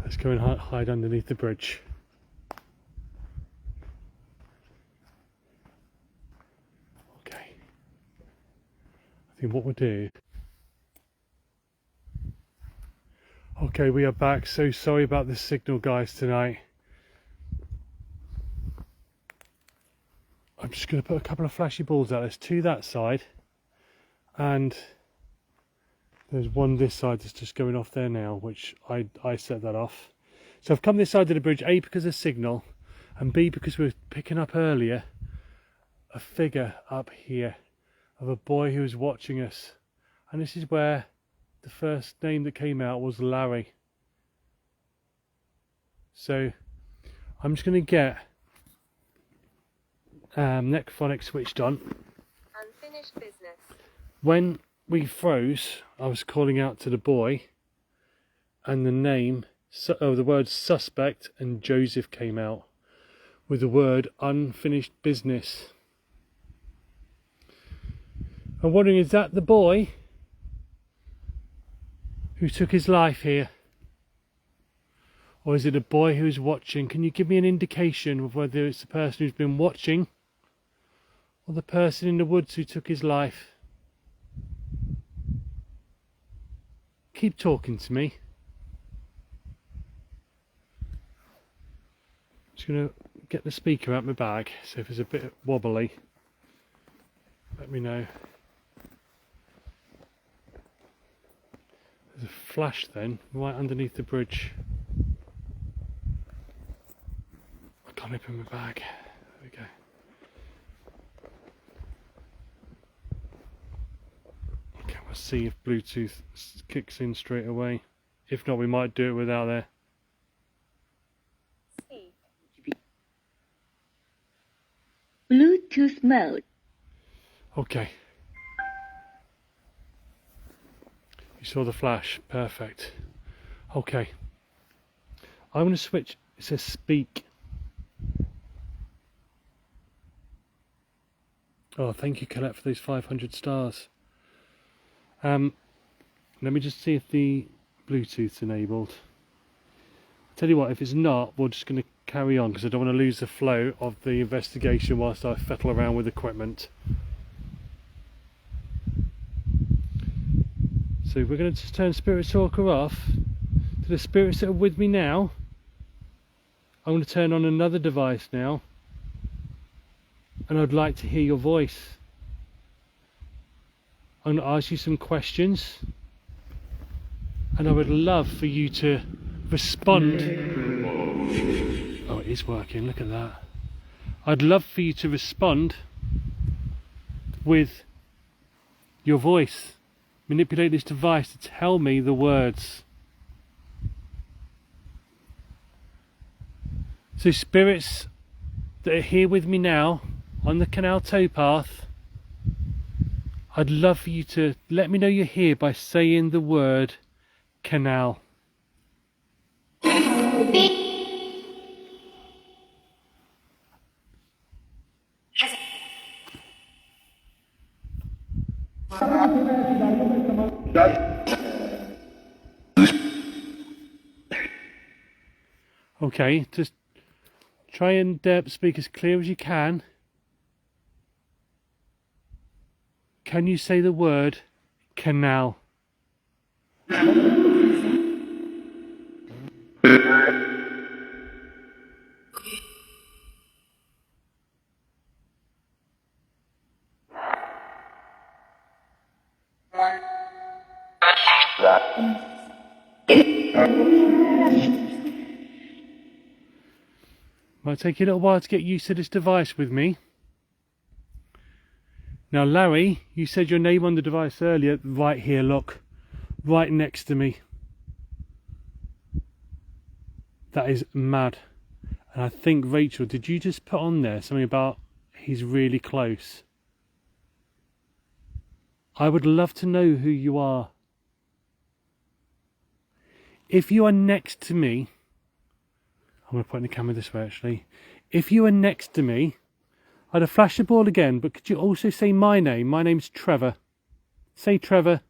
Let's go and hide underneath the bridge. Okay. I think what we'll do... Okay, we are back. So sorry about the signal, guys, tonight. I'm just going to put a couple of flashy balls out. There's two that side, and there's one this side that's just going off there now, which I set that off. So I've come this side of the bridge, A, because of signal, and B, because we were picking up earlier a figure up here of a boy who was watching us. And this is where the first name that came out was Larry. So I'm just going to get necrophonic switched on. Unfinished business. When we froze, I was calling out to the boy, and the name, the word suspect and Joseph came out with the word unfinished business. I'm wondering, is that the boy who took his life here? Or is it a boy who's watching? Can you give me an indication of whether it's the person who's been watching or the person in the woods who took his life? Keep talking to me. I'm just going to get the speaker out my bag, so if it's a bit wobbly, let me know. There's a flash then, right underneath the bridge. I can't open my bag. There we go. Okay, we'll see if Bluetooth kicks in straight away. If not, we might do it without there. Bluetooth mode. Okay. You saw the flash. Perfect. Okay. I'm going to switch. It says speak. Oh, thank you, Colette, for those 500 stars. Let me just see if the Bluetooth's enabled. Tell you what, if it's not, we're just going to carry on because I don't want to lose the flow of the investigation whilst I fettle around with equipment. So we're going to just turn Spirit Talker off. To the spirits that are with me now, I'm going to turn on another device now, and I'd like to hear your voice. I'm going to ask you some questions, and I would love for you to respond. Oh, it is working, look at that. I'd love for you to respond with your voice. Manipulate this device to tell me the words. So spirits that are here with me now on the canal towpath, I'd love for you to let me know you're here by saying the word canal. Okay, just try and speak as clear as you can. Can you say the word canal? Might take you a little while to get used to this device with me. Now Larry, you said your name on the device earlier. Right here, look. Right next to me. That is mad. And I think, Rachel, did you just put on there something about he's really close? I would love to know who you are. If you are next to me, I'm going to point the camera this way actually. If you are next to me, I'd have flashed the ball again, but could you also say my name? My name's Trevor. Say Trevor.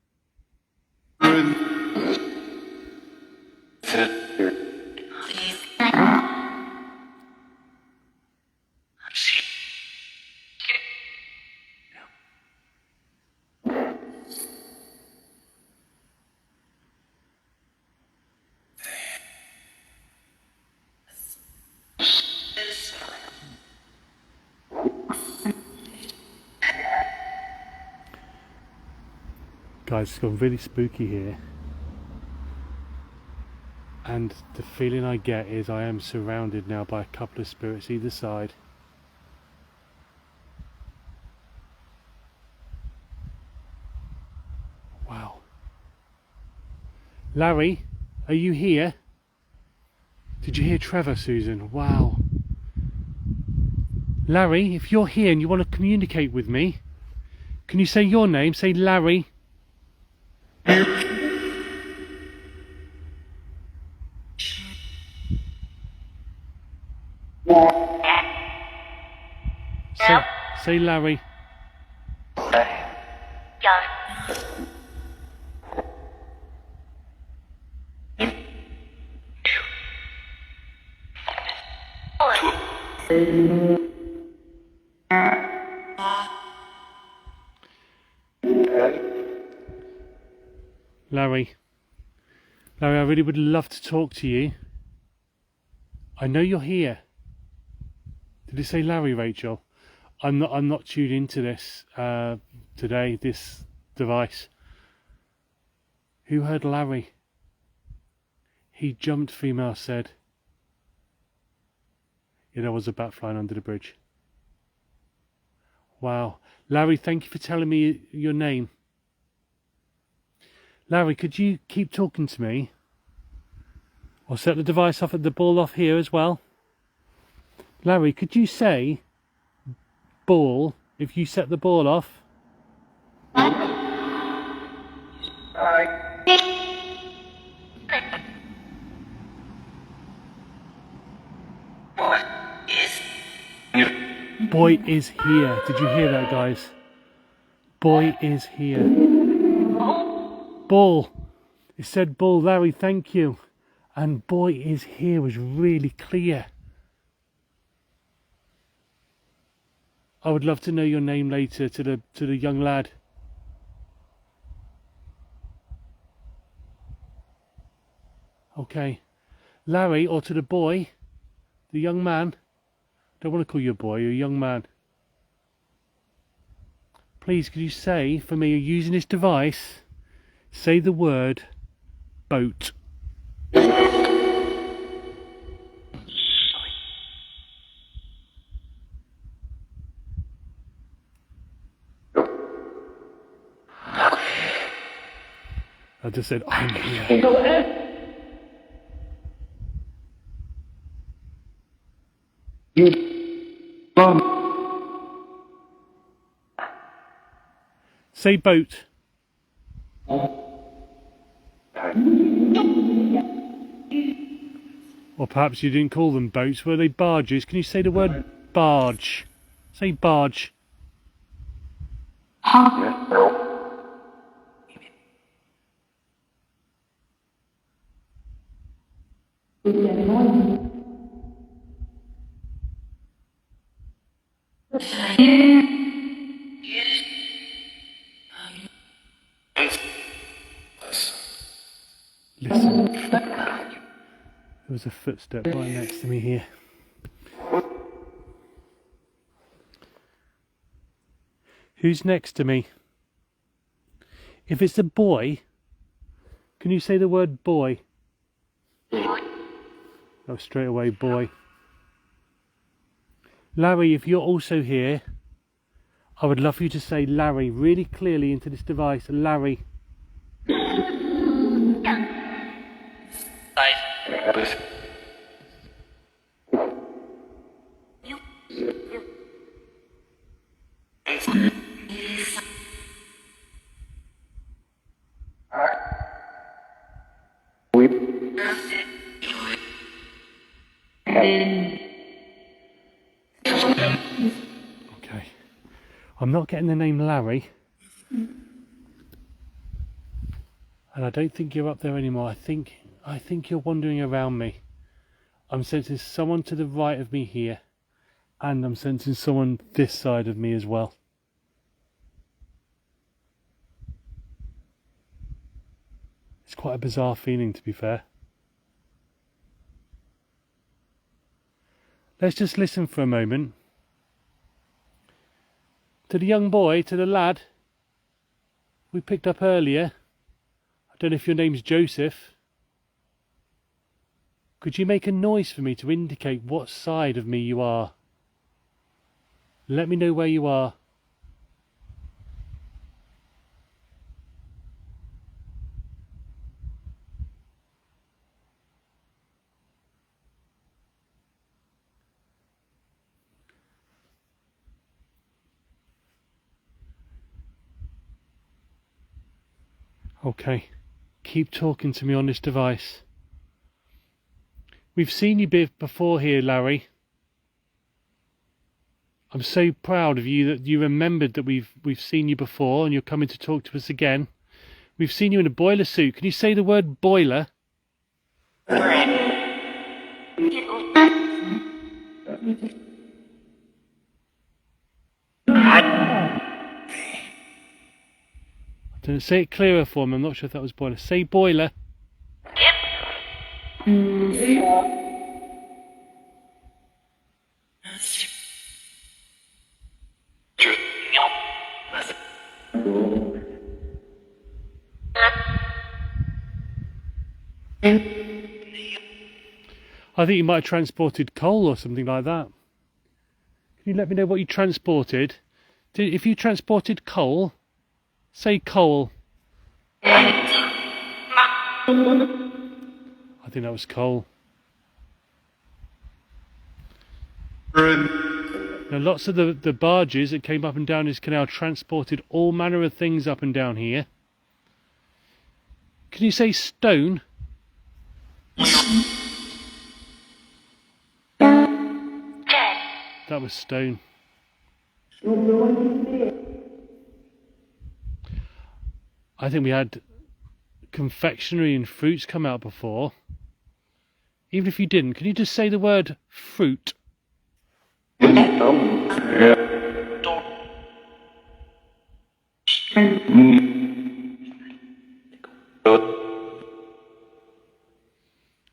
Guys, it's gone really spooky here, and the feeling I get is I am surrounded now by a couple of spirits either side. Wow. Larry, are you here? Did you hear Trevor, Susan? Wow. Larry, if you're here and you want to communicate with me, can you say your name? Say Larry. Say Larry. Larry, I really would love to talk to you. I know you're here. Did it say Larry, Rachel? I'm not tuned into this today, this device. Who heard Larry? He jumped, female said. Yeah, there was a bat flying under the bridge. Wow. Larry, thank you for telling me your name. Larry, could you keep talking to me? I'll set the device off at the ball off here as well. Larry, could you say ball if you set the ball off? Boy is here. Did you hear that, guys? Boy is here. Ball. It said ball. Larry, thank you. And boy is here was really clear. I would love to know your name later to the young lad. Okay. Larry, or to the boy, the young man. Don't want to call you a boy, you're a young man. Please, could you say for me, you're using this device, say the word boat. I just said, I'm here. Say boat. Or perhaps you didn't call them boats, were they barges? Can you say the word barge? Say barge. Listen. There was a footstep right next to me here. Who's next to me? If it's a boy, can you say the word boy? Oh, straight away, boy. Larry, if you're also here, I would love for you to say Larry really clearly into this device. Larry. Okay. I'm not getting the name Larry. And I don't think you're up there anymore. I think you're wandering around me. I'm sensing someone to the right of me here. And I'm sensing someone this side of me as well. It's quite a bizarre feeling, to be fair. Let's just listen for a moment. To the young boy, to the lad we picked up earlier. I don't know if your name's Joseph. Could you make a noise for me to indicate what side of me you are? Let me know where you are. Okay, keep talking to me on this device. We've seen you before here, Larry. I'm so proud of you that you remembered that we've seen you before and you're coming to talk to us again. We've seen you in a boiler suit. Can you say the word boiler? Don't say it clearer for me. I'm not sure if that was boiler. Say boiler. I think you might have transported coal or something like that. Can you let me know what you transported? If you transported coal, say coal. I think that was coal. Now lots of the barges that came up and down this canal transported all manner of things up and down here. Can you say stone? That was stone. I think we had confectionery and fruits come out before. Even if you didn't, can you just say the word fruit?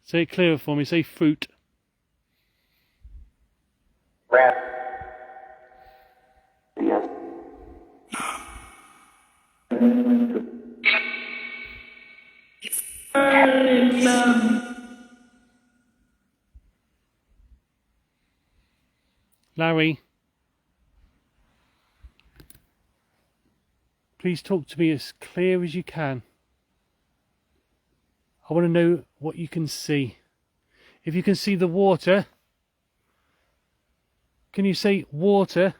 Say it clearer for me. Say fruit. Larry, please talk to me as clear as you can. I want to know what you can see. If you can see the water, can you say water?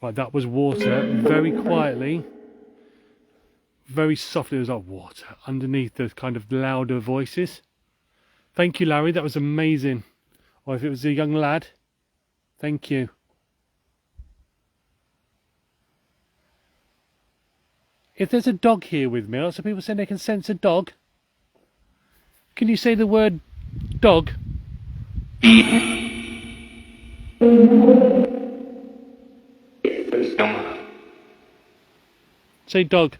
Right, that was water. Very quietly, very softly, it was like water underneath the kind of louder voices. Thank you, Larry, that was amazing. Or if it was a young lad, thank you. If there's a dog here with me, lots of people say they can sense a dog. Can you say the word dog? Say dog.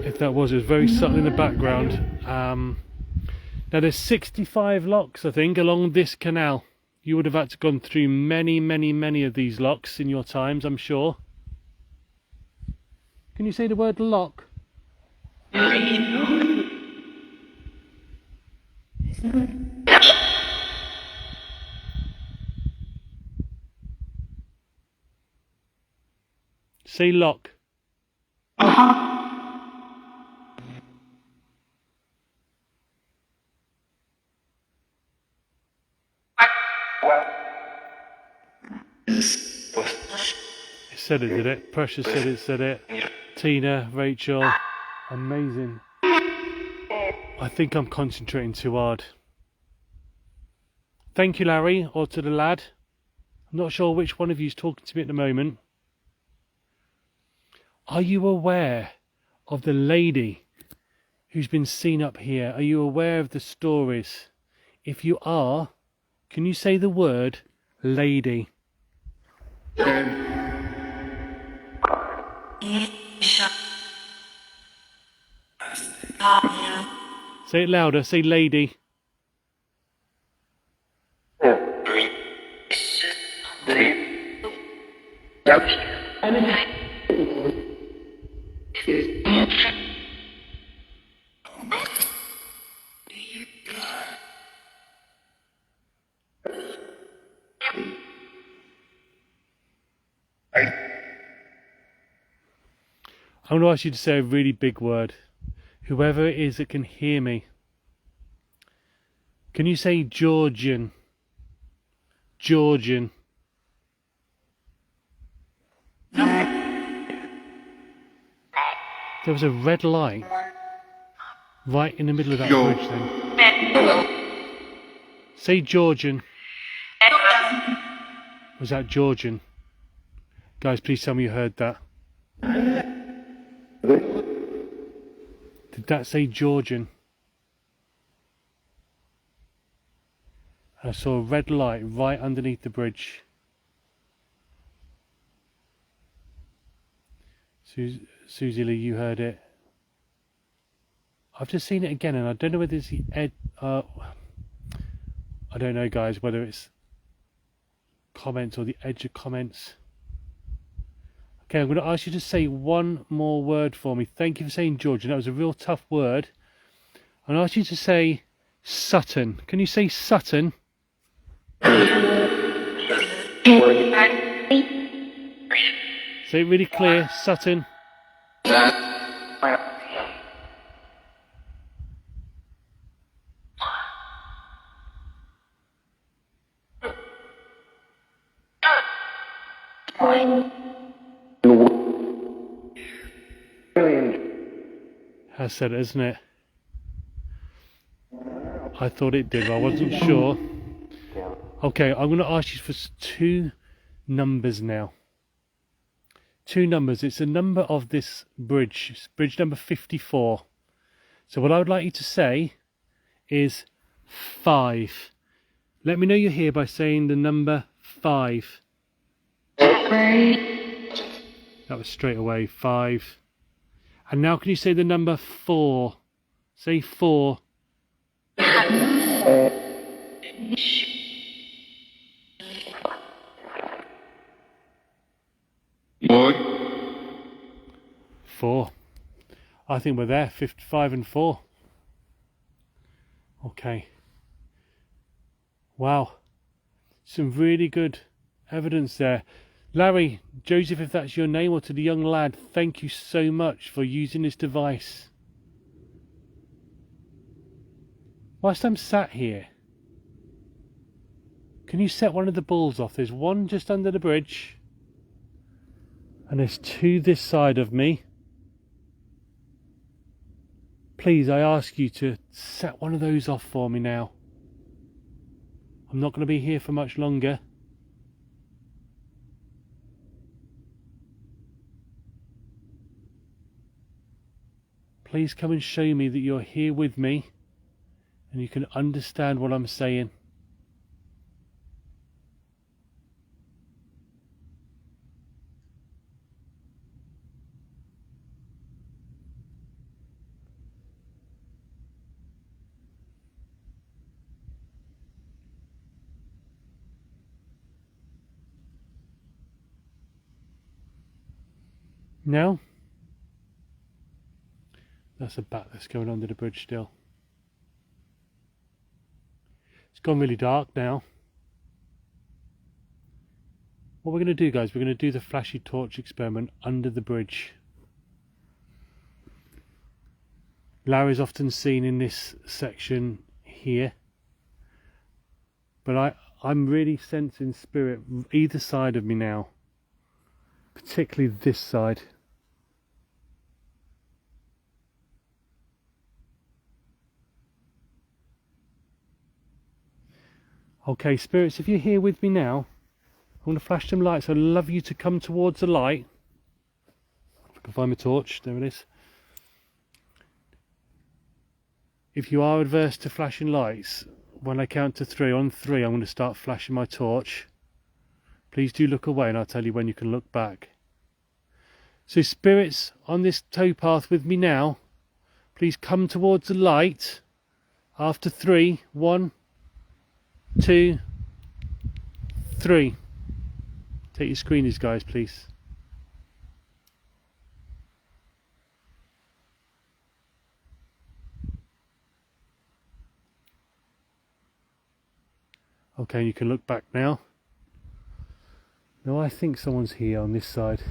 If that was, it was very subtle in the background. Now there's 65 locks, I think, along this canal. You would have had to gone through many, many, many of these locks in your times, I'm sure. Can you say the word lock? Say lock. It said it, did it? Precious said it, said it. Tina, Rachel, amazing. I think I'm concentrating too hard. Thank you, Larry, or to the lad. I'm not sure which one of you is talking to me at the moment. Are you aware of the lady who's been seen up here? Are you aware of the stories? If you are, can you say the word lady? Say it louder, say lady. I'm going to ask you to say a really big word. Whoever it is that can hear me. Can you say Georgian? Georgian. There was a red light right in the middle of that bridge then. Say Georgian. Was that Georgian? Guys, please tell me you heard that. Did that say Georgian? I saw a red light right underneath the bridge. Susie Lee, you heard it. I've just seen it again and I don't know whether it's the I don't know, guys, whether it's comments or the edge of comments. Okay, I'm going to ask you to say one more word for me. Thank you for saying Georgian. That was a real tough word. I'm going to ask you to say Sutton. Can you say Sutton? Say it really clear, Sutton. Has said it, isn't it? I thought it did, but I wasn't sure. Okay, I'm going to ask you for two numbers now. Two numbers. It's the number of this bridge. It's bridge number 54. So what I would like you to say is 5. Let me know you're here by saying the number 5. That was straight away 5. And now can you say the number 4? Say 4. What? 4. I think we're there. 55 and 4. Okay. Wow. Some really good evidence there. Larry, Joseph, if that's your name, or to the young lad, thank you so much for using this device. Whilst I'm sat here, can you set one of the balls off? There's one just under the bridge, and there's 2 this side of me. Please, I ask you to set one of those off for me now. I'm not going to be here for much longer. Please come and show me that you're here with me and you can understand what I'm saying. Now, that's a bat that's going under the bridge still. It's gone really dark now. What we're going to do, guys, we're going to do the flashy torch experiment under the bridge. Larry's often seen in this section here, but I'm really sensing spirit either side of me now, particularly this side. Okay, spirits, if you're here with me now, I'm going to flash some lights. I'd love you to come towards the light. If I can find my torch, there it is. If you are adverse to flashing lights, when I count to 3, on 3 I'm going to start flashing my torch. Please do look away and I'll tell you when you can look back. So spirits on this towpath with me now, please come towards the light. After 3, 1, 2, 3. Take your screenies, guys, please. Okay, you can look back now. Now I think someone's here on this side.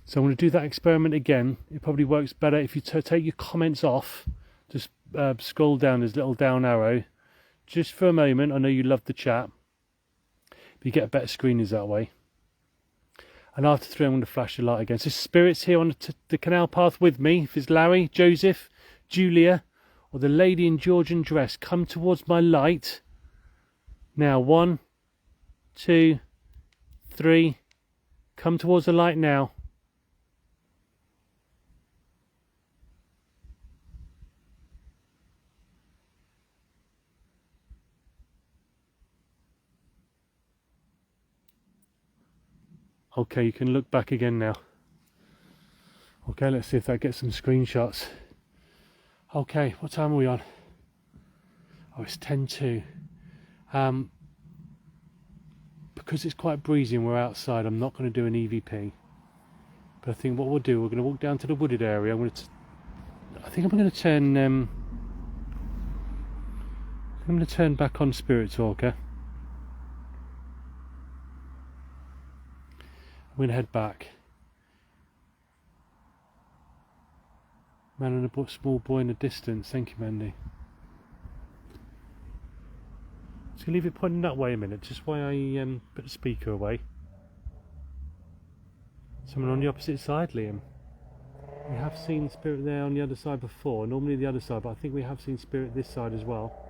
So I'm going to do that experiment again. It probably works better if you take your comments off. Just scroll down, there's a little down arrow. Just for a moment, I know you love the chat. But you get better screeners that way. And after 3 I'm going to flash the light again. So spirits here on the canal path with me. If it's Larry, Joseph, Julia, or the lady in Georgian dress, come towards my light. Now 1, 2, 3. Come towards the light now. Okay, you can look back again now. Okay, let's see if that gets some screenshots. Okay, what time are we on? Oh, it's 10:02. Because it's quite breezy and we're outside, I'm not going to do an EVP. But I think what we'll do, we're going to walk down to the wooded area. I think I'm going to turn. I'm going to turn back on Spirit Talker. I'm going to head back. Man and a small boy in the distance. Thank you, Mandy. Just going to leave it pointing that way a minute, just while I put the speaker away. Someone on the opposite side, Liam. We have seen Spirit there on the other side before. Normally the other side, but I think we have seen Spirit this side as well.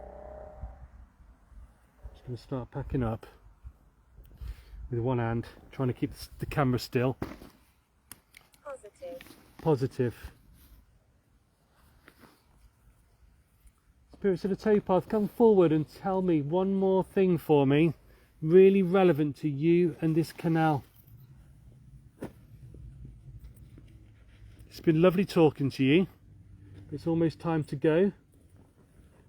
going to start packing up with one hand, trying to keep the camera still. Positive. Positive. Spirits of the towpath, come forward and tell me one more thing for me, really relevant to you and this canal. It's been lovely talking to you. It's almost time to go.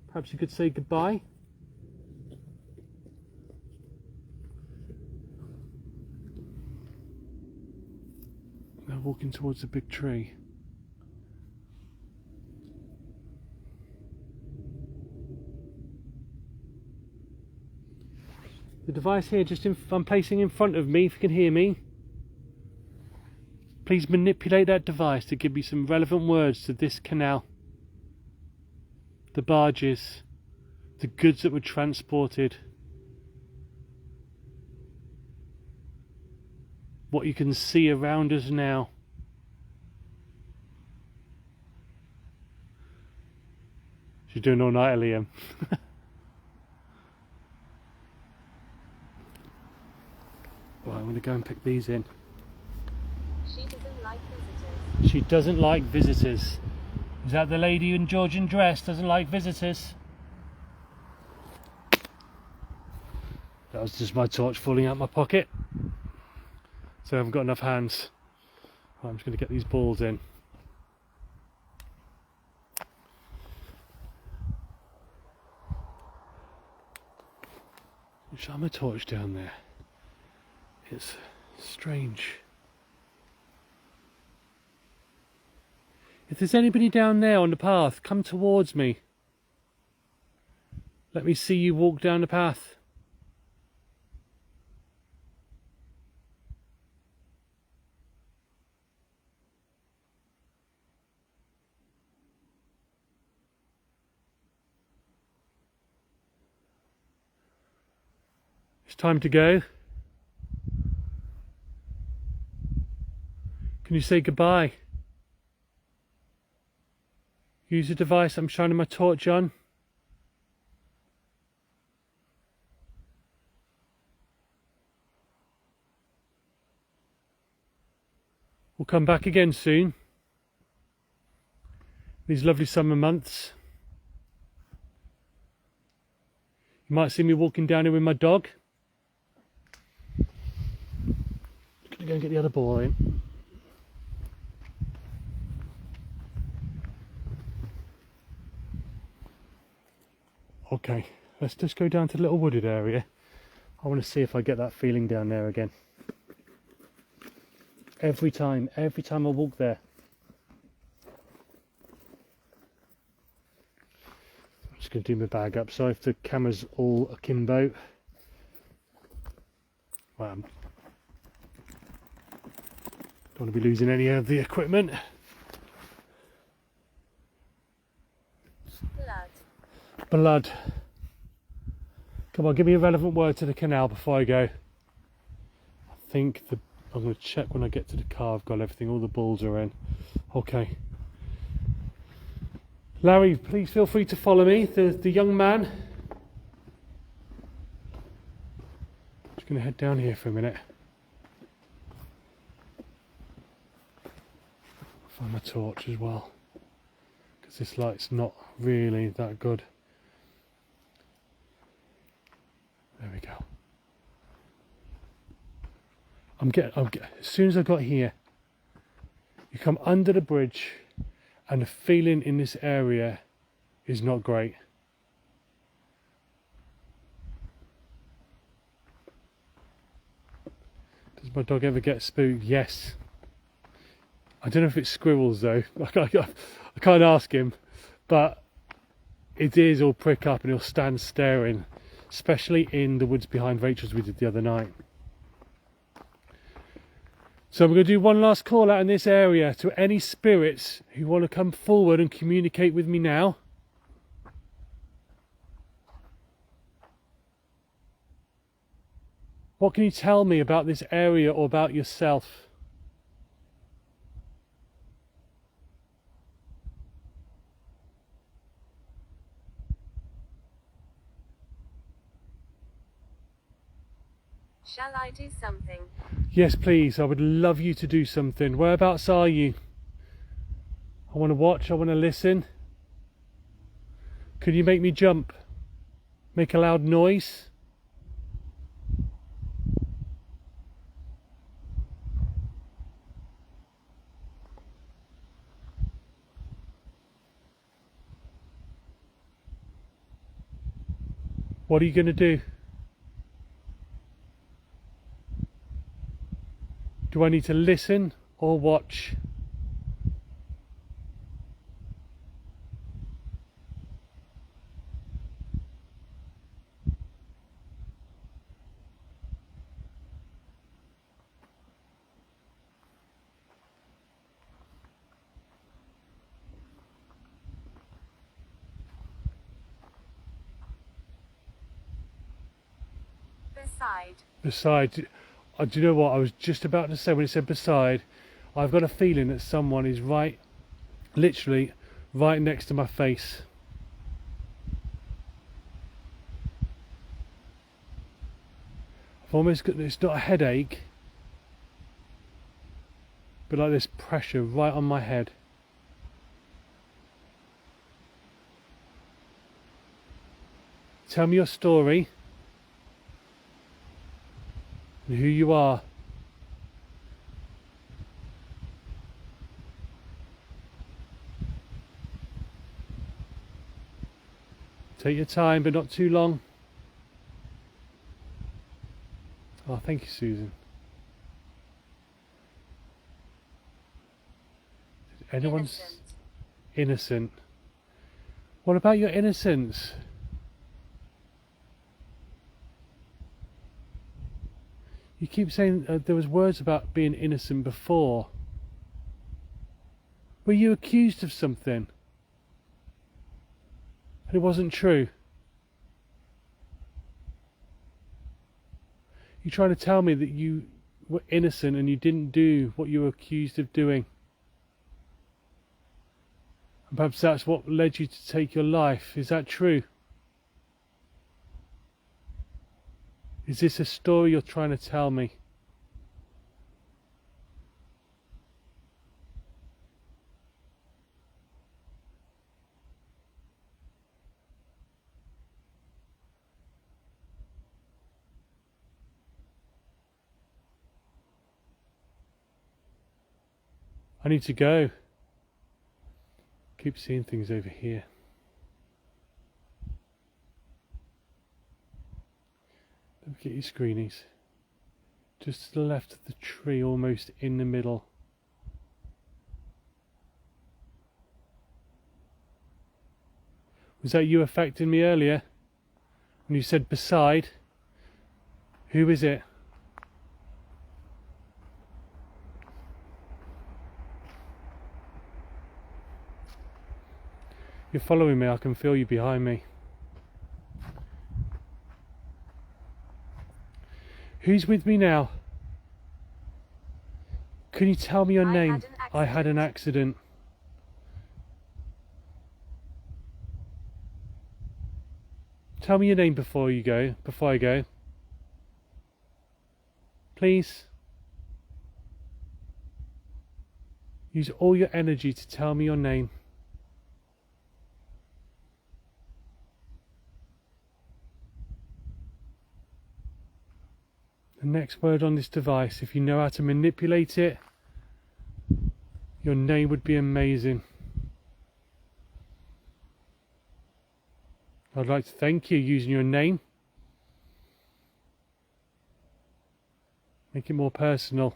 Perhaps you could say goodbye. Now walking towards the big tree. The device here, I'm placing in front of me, if you can hear me. Please manipulate that device to give me some relevant words to this canal. The barges, the goods that were transported. What you can see around us now. She's doing all night, Liam. Right, I'm going to go and pick these in. She doesn't like visitors. She doesn't like visitors. Is that the lady in Georgian dress doesn't like visitors? That was just my torch falling out my pocket. So I haven't got enough hands. Right, I'm just going to get these balls in. Shine my torch down there. It's strange. If there's anybody down there on the path, come towards me. Let me see you walk down the path. It's time to go. Can you say goodbye? Use the device I'm shining my torch on. We'll come back again soon. These lovely summer months. You might see me walking down here with my dog. I'm gonna go and get the other ball in. Okay, let's just go down to the little wooded area. I want to see if I get that feeling down there again. Every time I walk there. I'm just going to do my bag up, so if the camera's all akimbo. Well, don't want to be losing any of the equipment. Blood. Come on, give me a relevant word to the canal before I go. I think I'm going to check when I get to the car. I've got everything, all the balls are in. Okay. Larry, please feel free to follow me, the young man. Just going to head down here for a minute. Find my torch as well, because this light's not really that good. There we go. As soon as I got here, you come under the bridge and the feeling in this area is not great. Does my dog ever get spooked? Yes. I don't know if it's squirrels though. I can't ask him, but his ears will prick up and he'll stand staring. Especially in the woods behind Rachel's we did the other night. So we're going to do one last call out in this area to any spirits who want to come forward and communicate with me now. What can you tell me about this area or about yourself? Shall I do something? Yes, please. I would love you to do something. Whereabouts are you? I want to watch. I want to listen. Could you make me jump? Make a loud noise? What are you going to do? Do I need to listen or watch? Beside, do you know what I was just about to say when it said beside? I've got a feeling that someone is literally right next to my face. I've almost got, it's not a headache, but like this pressure right on my head. Tell me your story and who you are. Take your time, but not too long. Oh, thank you, Susan. Anyone's innocent. What about your innocence? You keep saying there was words about being innocent before. Were you accused of something? And it wasn't true? You're trying to tell me that you were innocent and you didn't do what you were accused of doing. And perhaps that's what led you to take your life. Is that true? Is this a story you're trying to tell me? I need to go. Keep seeing things over here. Look at your screenies. Just to the left of the tree, almost in the middle. Was that you affecting me earlier? When you said beside? Who is it? You're following me, I can feel you behind me. Who's with me now? Can you tell me your name? I had an accident. Tell me your name before I go. Please. Use all your energy to tell me your name. The next word on this device, if you know how to manipulate it, your name would be amazing. I'd like to thank you using your name. Make it more personal.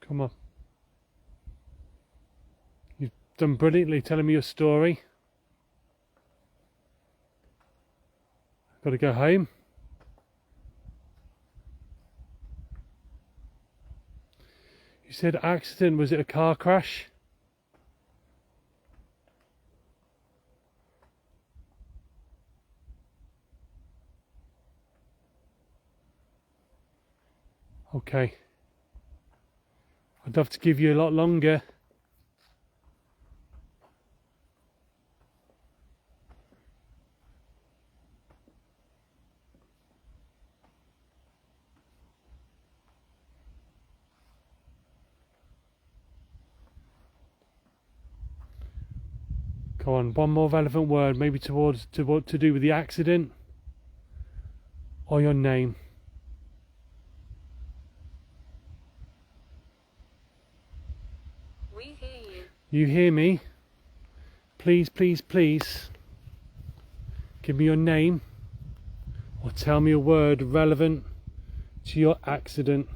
Come on. You've done brilliantly telling me your story. I've got to go home. You said accident, was it a car crash? Okay. I'd love to give you a lot longer. Come on, one more relevant word, maybe towards to what to do with the accident or your name. We hear you. You hear me? Please, please, please give me your name or tell me a word relevant to your accident.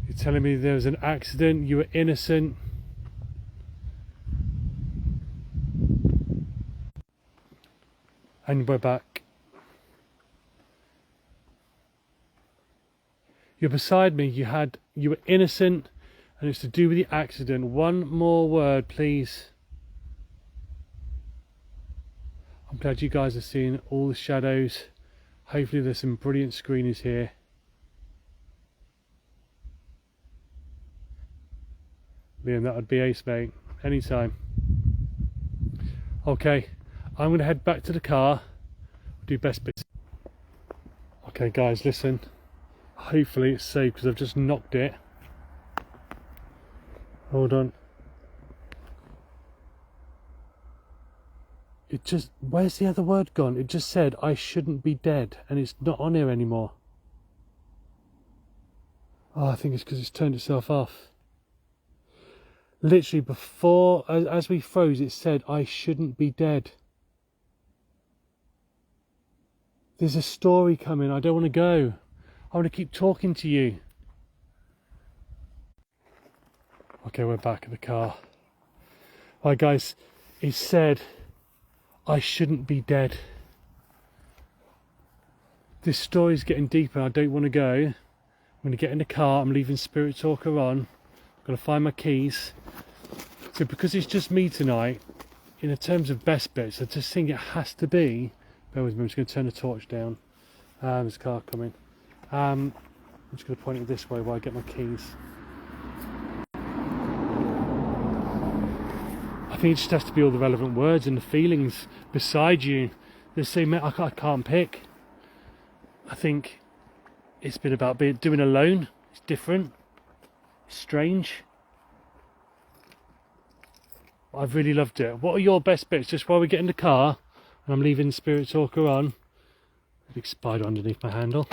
You're telling me there was an accident, you were innocent. And we're back. You're beside me, you were innocent and it's to do with the accident. One more word, please. I'm glad you guys are seeing all the shadows. Hopefully there's some brilliant screeners here. Liam, that would be ace, mate. Anytime. Okay, I'm going to head back to the car. Do best bits. Okay guys, listen. Hopefully it's safe because I've just knocked it. Hold on. It just, where's the other word gone? It just said I shouldn't be dead and it's not on here anymore. Oh, I think it's because it's turned itself off. Literally before, as we froze, it said I shouldn't be dead. There's a story coming. I don't want to go. I want to keep talking to you. Okay, we're back at the car. Right guys, it said I shouldn't be dead. This story's getting deeper. I don't want to go. I'm going to get in the car. I'm leaving Spirit Talker on. I'm going to find my keys. So because it's just me tonight, in terms of best bits, I just think it has to be. Bear with me, I'm just going to turn the torch down. There's a car coming. I'm just going to point it this way while I get my keys. I think it just has to be all the relevant words and the feelings beside you. They say, mate, I can't pick. I think it's been about doing alone. It's different. It's strange. I've really loved it. What are your best bits? Just while we get in the car and I'm leaving Spirit Talker on. Big spider underneath my handle.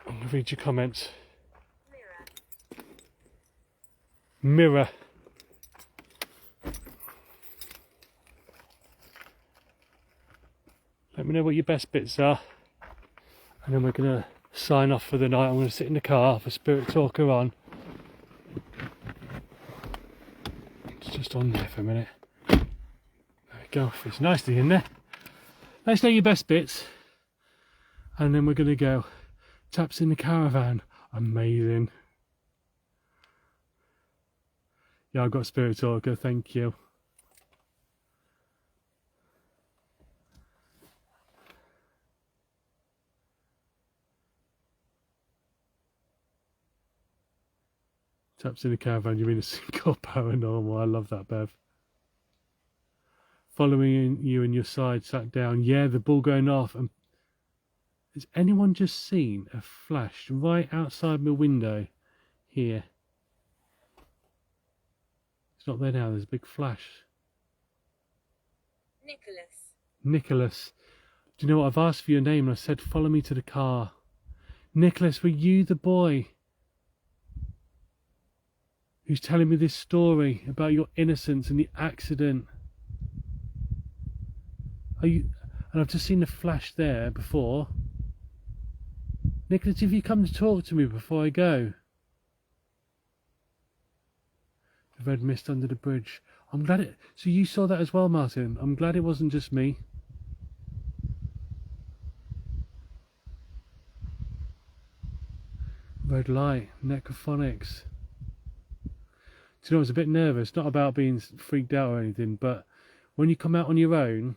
I'm going to read your comments. Mirror. Let me know what your best bits are. And then we're going to sign off for the night. I'm going to sit in the car for Spirit Talker on. It's just on there for a minute. There we go. It's nicely in there. Let us know your best bits. And then we're going to go. Taps in the caravan. Amazing. Yeah, I've got Spirit Talker. Thank you. Taps in the caravan, you mean a single paranormal. I love that, Bev. Following you and your side sat down. Yeah, the ball going off. And has anyone just seen a flash right outside my window here? It's not there now, there's a big flash. Nicholas. Do you know what? I've asked for your name and I said follow me to the car. Nicholas, were you the boy who's telling me this story about your innocence and the accident? Are you? And I've just seen the flash there before. Nicholas, if you come to talk to me before I go. The red mist under the bridge. I'm glad it... So you saw that as well, Martin. I'm glad it wasn't just me. Red light, necrophonics. Do you know, I was a bit nervous, not about being freaked out or anything, but when you come out on your own,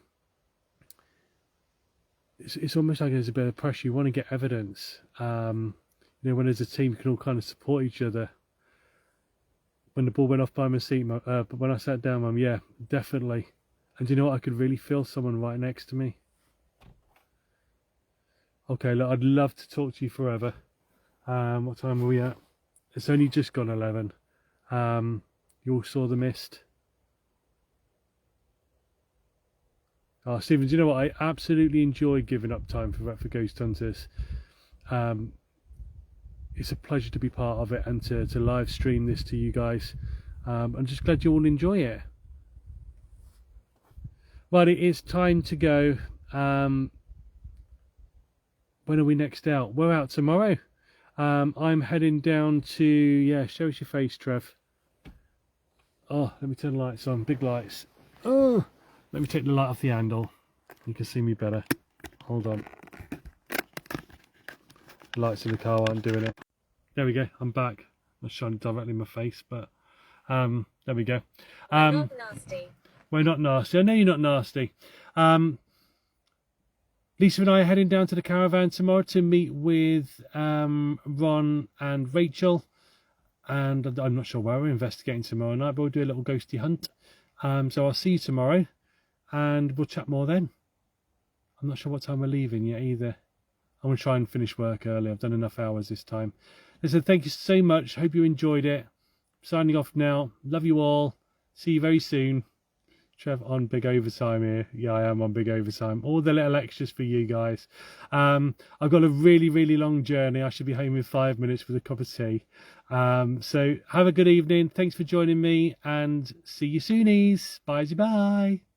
it's almost like there's a bit of pressure. You want to get evidence. You know, when there's a team, you can all kind of support each other. When the ball went off by my seat, but when I sat down, Mum, yeah, definitely. And do you know what? I could really feel someone right next to me. Okay, look, I'd love to talk to you forever. What time are we at? It's only just gone 11. You all saw the mist. Oh, Stephen, do you know what? I absolutely enjoy giving up time for Ghost Hunters. It's a pleasure to be part of it and to live stream this to you guys. I'm just glad you all enjoy it. Well, it is time to go. When are we next out? We're out tomorrow. I'm heading down to, yeah, show us your face, Trev. Oh, let me turn the lights on, big lights. Oh, let me take the light off the handle. You can see me better. Hold on. The lights in the car aren't doing it. There we go, I'm back. I'm not shining directly in my face, but there we go. Not nasty. We're not nasty. I know you're not nasty. Lisa and I are heading down to the caravan tomorrow to meet with Ron and Rachel. And I'm not sure where we're investigating tomorrow night, but we'll do a little ghosty hunt. So I'll see you tomorrow and we'll chat more then. I'm not sure what time we're leaving yet either. I'm going to try and finish work early. I've done enough hours this time. Listen, thank you so much. Hope you enjoyed it. Signing off now. Love you all. See you very soon. Trev on big overtime here. Yeah, I am on big overtime. All the little extras for you guys. I've got a really, really long journey. I should be home in 5 minutes with a cup of tea. So have a good evening. Thanks for joining me and see you soonies. Bye-bye.